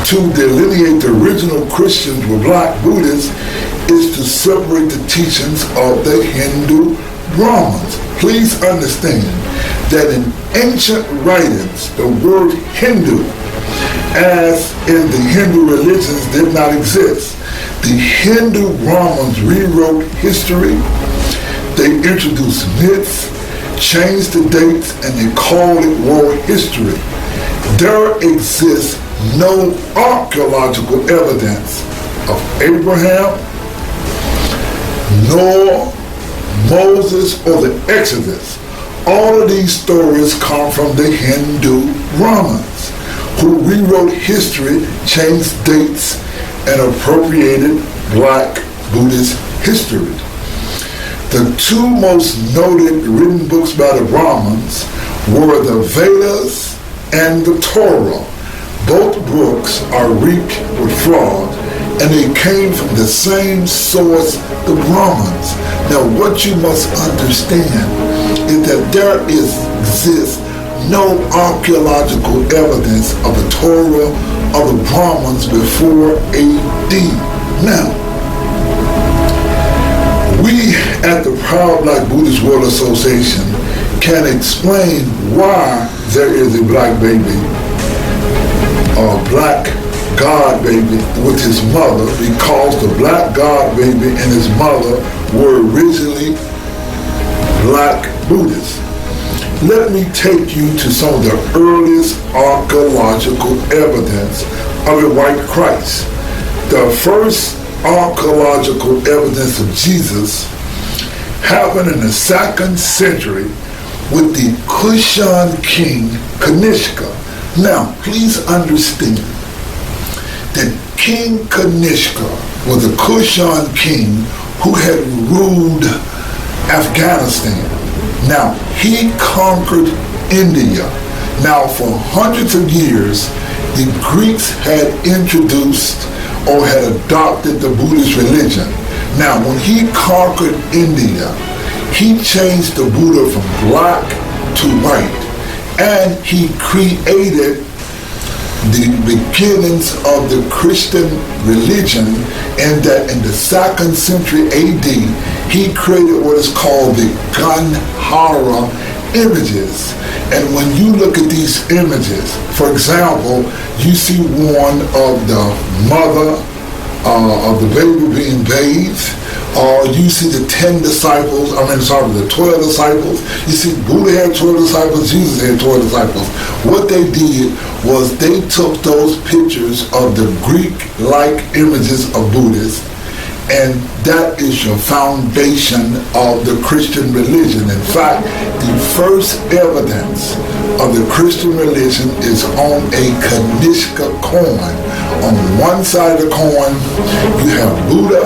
to delineate the original Christians with black Buddhists is to separate the teachings of the Hindu Brahmins. Please understand that in ancient writings, the word Hindu, as in the Hindu religions, did not exist. The Hindu Brahmins rewrote history, they introduced myths, changed the dates, and they called it world history. There exists no archaeological evidence of Abraham, nor Moses, or the Exodus. All of these stories come from the Hindu Brahmins, who rewrote history, changed dates, and appropriated black Buddhist history. The two most noted written books by the Brahmins were the Vedas and the Torah. Both books are reeked with fraud, and they came from the same source, the Brahmins. Now, what you must understand is that there exists no archaeological evidence of the Torah of the Brahmins before AD. Now, we at the Proud Black Buddhist World Association can explain why there is a black baby, or black God baby with his mother, because the black God baby and his mother were originally black Buddhists. Let me take you to some of the earliest archaeological evidence of a white Christ. The first archaeological evidence of Jesus happened in the 2nd century with the Kushan king Kanishka. Now, please understand that King Kanishka was a Kushan king who had ruled Afghanistan. Now, he conquered India. Now, for hundreds of years, the Greeks had introduced or had adopted the Buddhist religion. Now, when he conquered India, he changed the Buddha from black to white, and he created the beginnings of the Christian religion, and that in the 2nd century AD, he created what is called the Gandhara images. And when you look at these images, for example, you see one of the mother of the baby being bathed, or you see the 12 disciples. You see Buddha had 12 disciples, Jesus had 12 disciples. What they did was they took those pictures of the Greek-like images of Buddhists, and that is your foundation of the Christian religion. In fact, the first evidence of the Christian religion is on a Kanishka coin. On one side of the coin, you have Buddha,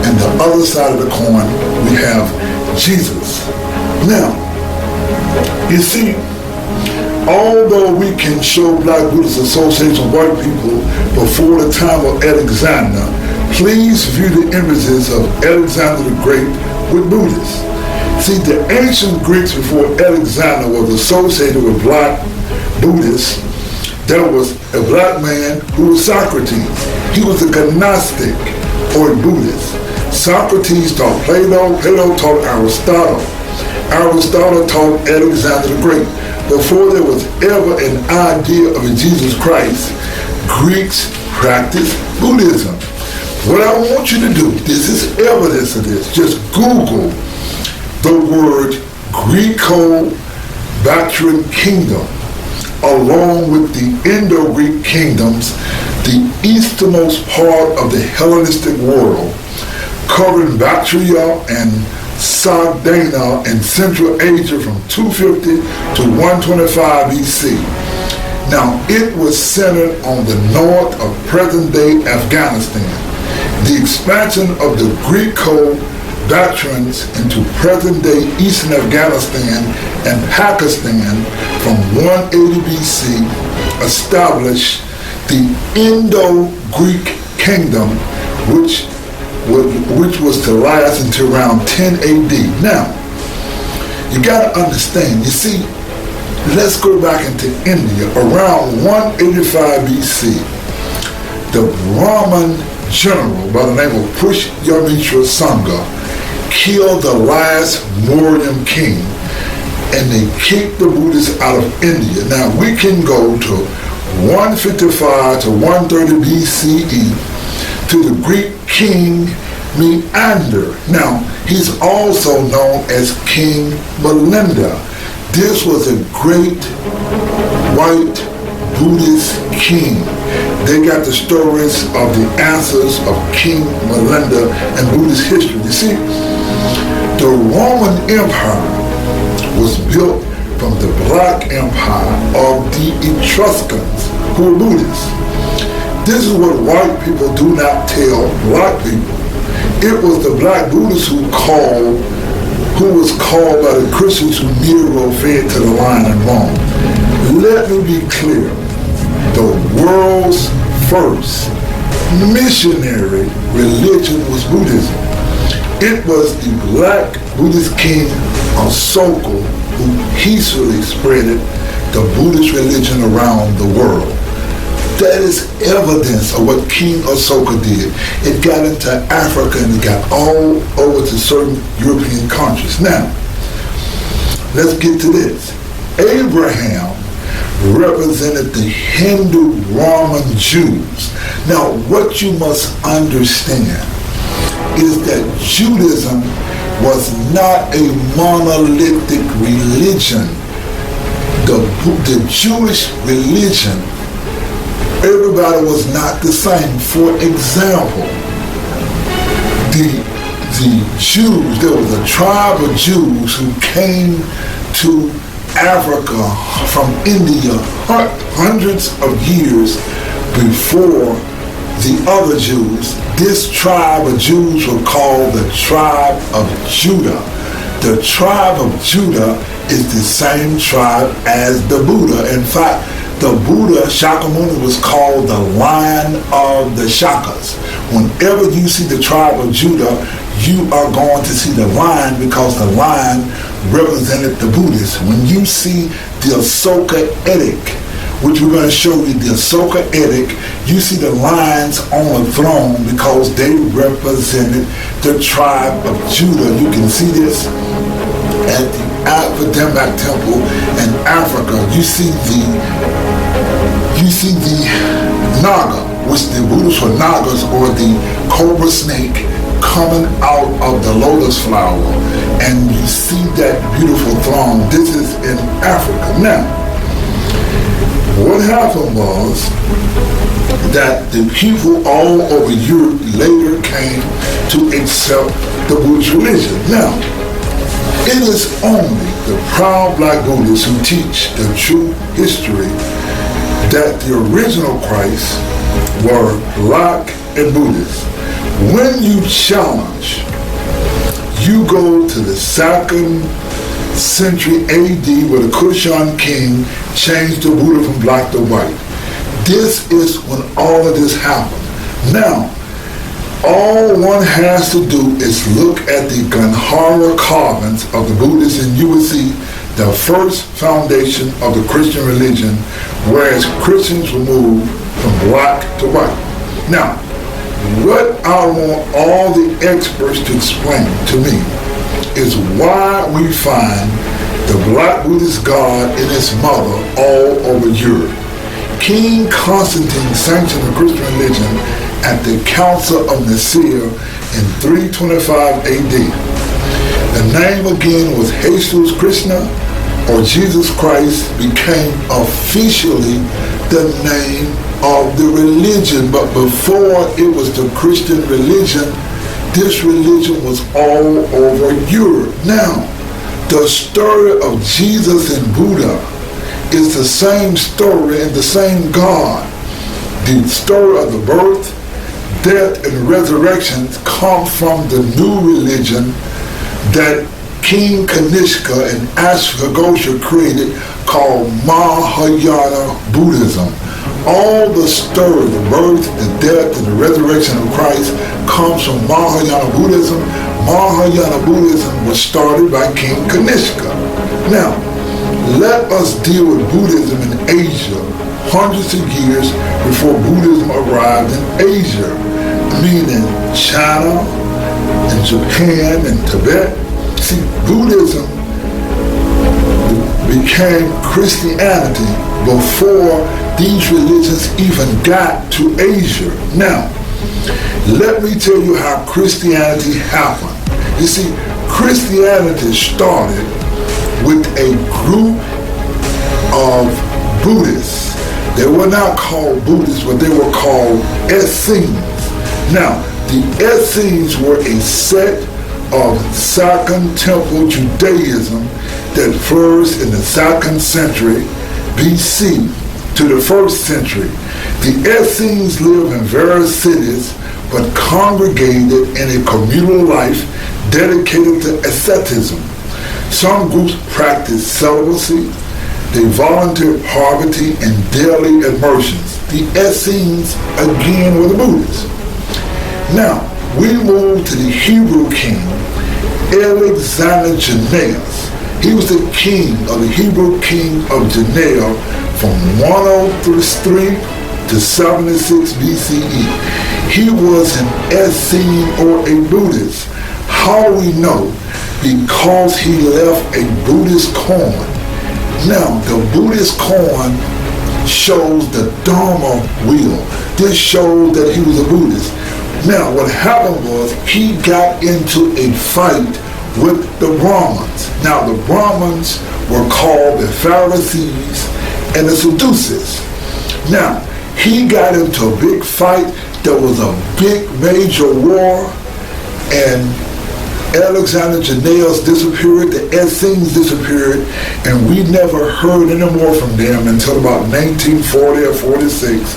and the other side of the coin, we have Jesus. Now, you see, although we can show Black Buddhist Association of white people before the time of Alexander, please view the images of Alexander the Great with Buddhists. See, the ancient Greeks before Alexander was associated with black Buddhists. There was a black man who was Socrates. He was a Gnostic or a Buddhist. Socrates taught Plato, Plato taught Aristotle. Aristotle taught Alexander the Great. Before there was ever an idea of a Jesus Christ, Greeks practiced Buddhism. What I want you to do, this is evidence of this, just Google the word Greco-Bactrian kingdom along with the Indo-Greek kingdoms, the easternmost part of the Hellenistic world, covering Bactria and Sardinia in Central Asia from 250 to 125 BC. Now, it was centered on the north of present-day Afghanistan. The expansion of the Greco-Bactrians into present-day eastern Afghanistan and Pakistan from 180 BC established the Indo-Greek kingdom, which was to last until around 10 AD. Now, you got to understand, you see, let's go back into India. Around 185 BC, the Brahman general by the name of Pushyamitra Sangha killed the last Mauryan king, and they kicked the Buddhists out of India. Now, we can go to 155 to 130 BCE to the Greek king Menander. Now, he's also known as King Melinda. This was a great white Buddhist king. They got the stories of the answers of King Melinda and Buddhist history. You see, the Roman Empire was built from the Black Empire of the Etruscans, who were Buddhists. This is what white people do not tell black people. It was the black Buddhists who called who was called by the Christians who Nero fed to the lion in Rome. Let me be clear. The world's first missionary religion was Buddhism. It was the Black Buddhist king Ashoka who peacefully spread the Buddhist religion around the world. That is evidence of what King Ashoka did. It got into Africa and it got all over to certain European countries. Now, let's get to this. Abraham represented the Hindu Roman Jews. Now, what you must understand is that Judaism was not a monolithic religion. The Jewish religion, everybody was not the same. For example, the Jews, there was a tribe of Jews who came to Africa from India hundreds of years before the other Jews. This tribe of Jews were called the tribe of Judah. The tribe of Judah is the same tribe as the Buddha. In fact, the Buddha, Shakyamuni, was called the Lion of the Shakyas. Whenever you see the tribe of Judah, you are going to see the lion because the lion represented the Buddhists. When you see the Ashoka Edict, which we're going to show you, the Ashoka Edict, you see the lions on the throne because they represented the tribe of Judah. You can see this at the Apodemic Temple in Africa. You see the Naga, which the Buddhists were Nagas, or the cobra snake coming out of the lotus flower, and you see that beautiful throne. This is in Africa. Now, what happened was that the people all over Europe later came to accept the Buddhist religion. Now, it is only the proud Black Buddhists who teach the true history that the original Christ were Black and Buddhist. When you challenge, you go to the 2nd century AD where the Kushan king changed the Buddha from black to white. This is when all of this happened. Now, all one has to do is look at the Gandhara carvings of the Buddhists and you will see the first foundation of the Christian religion, whereas Christians were moved from black to white. Now, what I want all the experts to explain to me is why we find the Black Buddhist god and his mother all over Europe. King Constantine sanctioned the Christian religion at the Council of Nicaea in 325 AD. The name again was Hyksos Krishna, or Jesus Christ became officially the name of the religion, but before it was the Christian religion, this religion was all over Europe. Now, the story of Jesus and Buddha is the same story and the same God. The story of the birth, death, and resurrection come from the new religion that King Kanishka and Ashwagosha created called Mahayana Buddhism. All the story, the birth, the death, and the resurrection of Christ comes from Mahayana Buddhism. Mahayana Buddhism was started by King Kanishka. Now, let us deal with Buddhism in Asia hundreds of years before Buddhism arrived in Asia, meaning China and Japan and Tibet. See, Buddhism became Christianity before these religions even got to Asia. Now, let me tell you how Christianity happened. You see, Christianity started with a group of Buddhists. They were not called Buddhists, but they were called Essenes. Now, the Essenes were a sect of Second Temple Judaism that flourished in the 2nd century BC to the 1st century. The Essenes lived in various cities but congregated in a communal life dedicated to asceticism. Some groups practiced celibacy. They volunteered poverty and daily immersions. The Essenes, again, were the Buddhists. Now, we move to the Hebrew king, Alexander Jannaeus. He was the king of the Hebrew king of Judea from 103 to 76 BCE. He was an Essene or a Buddhist. How we know? Because he left a Buddhist koan. Now, the Buddhist koan shows the Dharma wheel. This shows that he was a Buddhist. Now, what happened was he got into a fight with the Brahmins. Now, the Brahmins were called the Pharisees and the Sadducees. Now, he got into a big fight. There was a big major war, and Alexander Jannaeus disappeared, the Essenes disappeared, and we never heard any more from them until about 1940 or 46,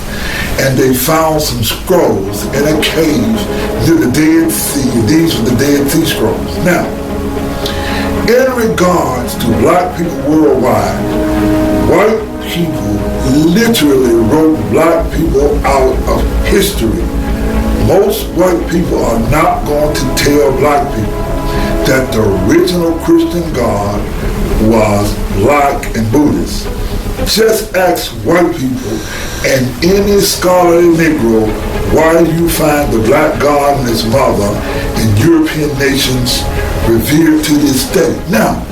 and they found some scrolls in a cave near the Dead Sea. These were the Dead Sea Scrolls. Now, in regards to black people worldwide, white people literally wrote black people out of history. Most white people are not going to tell black people that the original Christian God was black and Buddhist. Just ask white people and any scholarly Negro why you find the black God and his mother in European nations revered to this day. Now,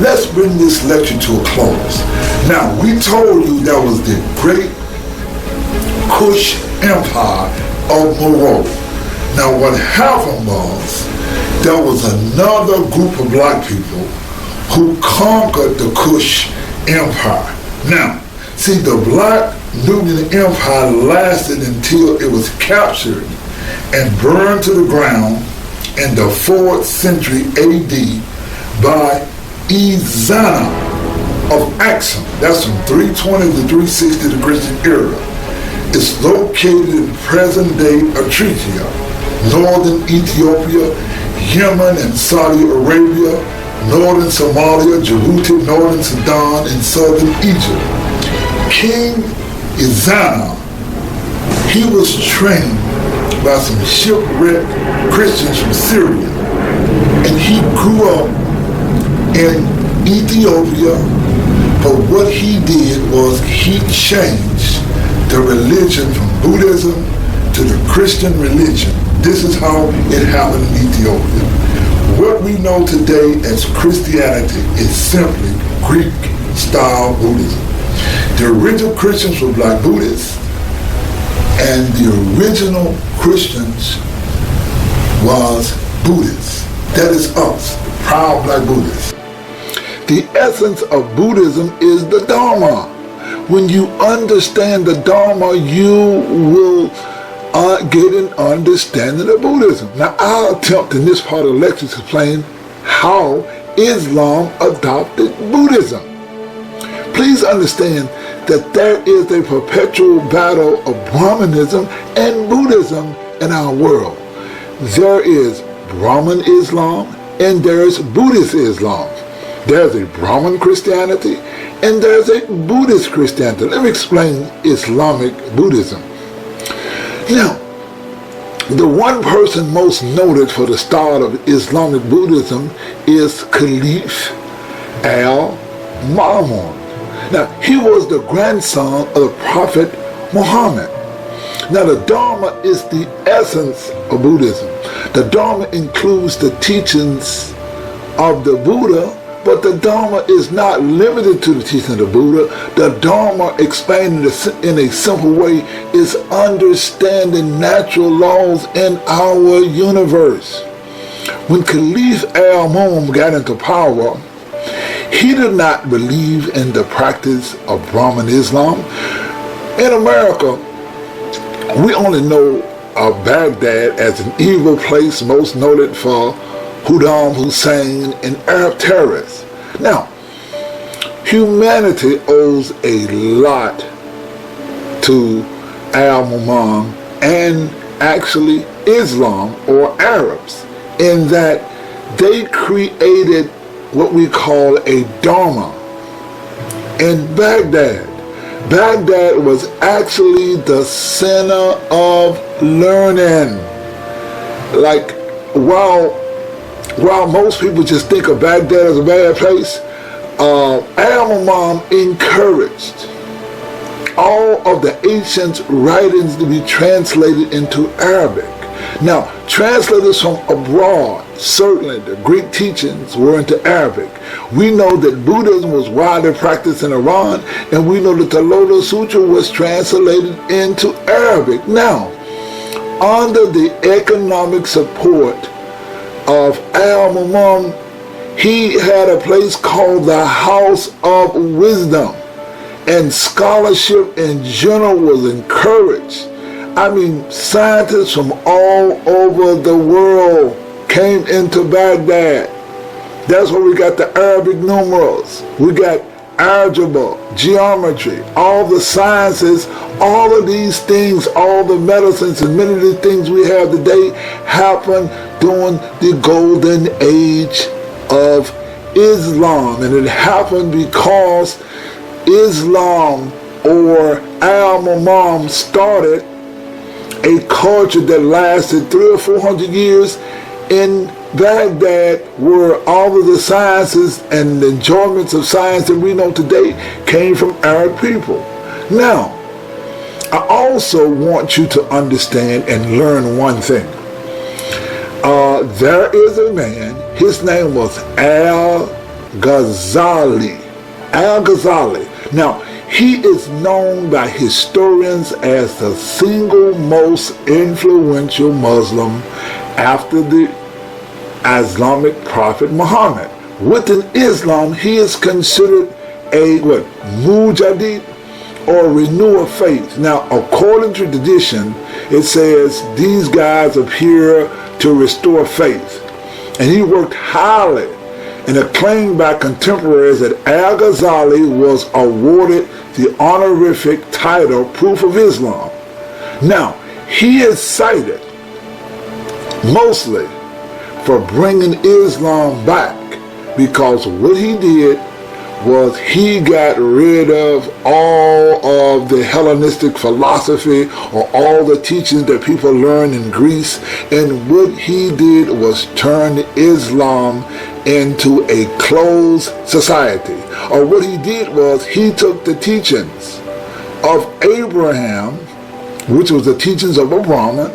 let's bring this lecture to a close. Now, we told you that was the great Kush Empire of Morocco. Now, what happened was there was another group of black people who conquered the Kush Empire. Now, see, the Black Nubian Empire lasted until it was captured and burned to the ground in the 4th century AD by Ezana of Axum. That's from 320 to 360 the Christian era. It's located in present-day Eritrea, northern Ethiopia, Yemen and Saudi Arabia, northern Somalia, Djibouti, northern Sudan, and southern Egypt. King Ezana, he was trained by some shipwrecked Christians from Syria, and he grew up in Ethiopia, but what he did was he changed the religion from Buddhism to the Christian religion. This is how it happened in Ethiopia. What we know today as Christianity is simply Greek-style Buddhism. The original Christians were black Buddhists, and the original Christians was Buddhists. That is us, the proud black Buddhists. The essence of Buddhism is the Dharma. When you understand the Dharma, you will get an understanding of Buddhism. Now, I'll attempt in this part of the lecture to explain how Islam adopted Buddhism. Please understand that there is a perpetual battle of Brahmanism and Buddhism in our world. There is Brahman Islam and there is Buddhist Islam. There's a Brahman Christianity and there's a Buddhist Christianity. Let me explain Islamic Buddhism. Now, the one person most noted for the start of Islamic Buddhism is Caliph al-Ma'mun. Now, he was the grandson of the Prophet Muhammad. Now, the Dharma is the essence of Buddhism. The Dharma includes the teachings of the Buddha, but the Dharma is not limited to the teaching of the Buddha. The Dharma, explained in a simple way, is understanding natural laws in our universe. When Caliph al-Ma'mun got into power, he did not believe in the practice of Brahman Islam. In America, we only know of Baghdad as an evil place most noted for Saddam Hussein and Arab terrorists. Now, humanity owes a lot to al-Ma'mun and actually Islam or Arabs in that they created what we call a Dharma in Baghdad. Baghdad was actually the center of learning. Like, while most people just think of Baghdad as a bad place, Al-Imam encouraged all of the ancient writings to be translated into Arabic. Now, translators from abroad, certainly the Greek teachings were into Arabic. We know that Buddhism was widely practiced in Iran, and we know that the Lotus Sutra was translated into Arabic. Now, under the economic support of Al-Imam, he had a place called the House of Wisdom, and scholarship in general was encouraged. I mean, scientists from all over the world came into Baghdad. That's where we got the Arabic numerals. We got algebra, geometry, all the sciences, all of these things, all the medicines and many of the things we have today happened during the golden age of Islam. And it happened because Islam, or Al-Imam, started a culture that lasted 300 or 400 years in Baghdad, where all of the sciences and the enjoyments of science that we know today came from Arab people. Now, I also want you to understand and learn one thing. There is a man, his name was Al-Ghazali. Al-Ghazali. Now, he is known by historians as the single most influential Muslim after the Islamic prophet Muhammad. Within Islam, he is considered a Mujaddid, or renewer of faith. Now, according to tradition, it says these guys appear to restore faith. And he worked highly and acclaimed by contemporaries that Al-Ghazali was awarded the honorific title Proof of Islam. Now, he is cited mostly for bringing Islam back, because what he did was he got rid of all of the Hellenistic philosophy, or all the teachings that people learned in Greece, and what he did was turn Islam into a closed society. Or what he did was he took the teachings of Abraham, which was the teachings of a Brahman,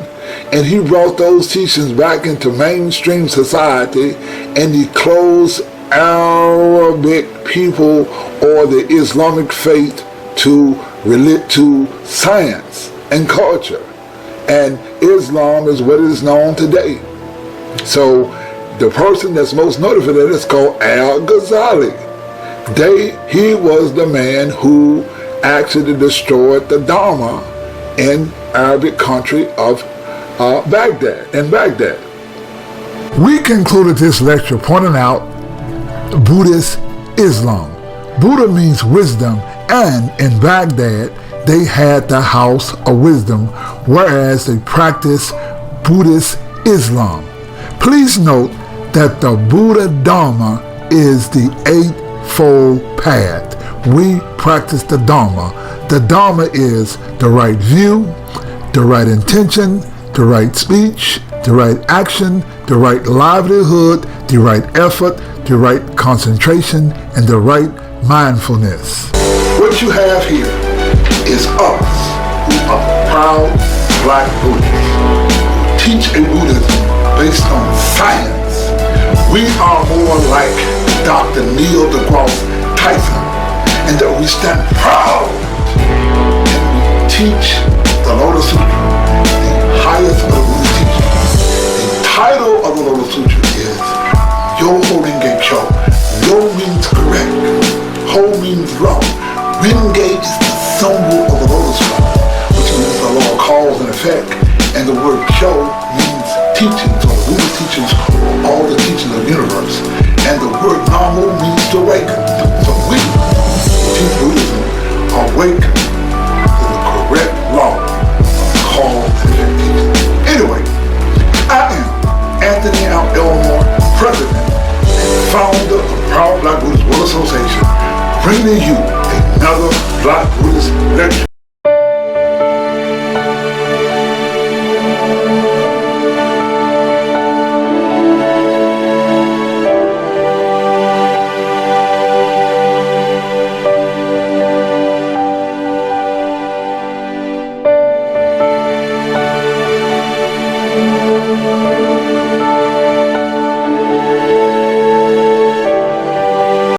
and he brought those teachings back into mainstream society, and he closed Arabic people or the Islamic faith to relate to science and culture. And Islam is what is known today. So the person that's most noted for that is called Al-Ghazali. He was the man who actually destroyed the Dharma in Arabic country of Baghdad. We concluded this lecture pointing out Buddhist Islam. Buddha means wisdom, and in Baghdad they had the House of Wisdom, whereas they practiced Buddhist Islam. Please note that the Buddha Dharma is the Eightfold Path. We practice the Dharma. The Dharma is the right view, the right intention, the right speech, the right action, the right livelihood, the right effort, the right concentration, and the right mindfulness. What you have here is us, who are proud Black Buddhists, teach a Buddhism based on science. We are more like Dr. Neil deGrasse Tyson, and that we stand proud and we teach the Lotus Sutra, the highest of the Buddhist teachings. The title of the Lotus Sutra is Nam-Myoho-Renge-Kyo. Yo means correct, Ho means law. Renge is the symbol of the lotus flower, which means the law of cause and effect, and the word Kyo means teaching. So the Buddha teaches all the teachings of the universe, and the word Namo means to awaken. So we teach Buddhism awaken to the correct law of cause and effect. Anyway, I am Anthony Elmore, President and founder of Proud Black Buddhist World Association, bringing you another Black Buddhist lecture.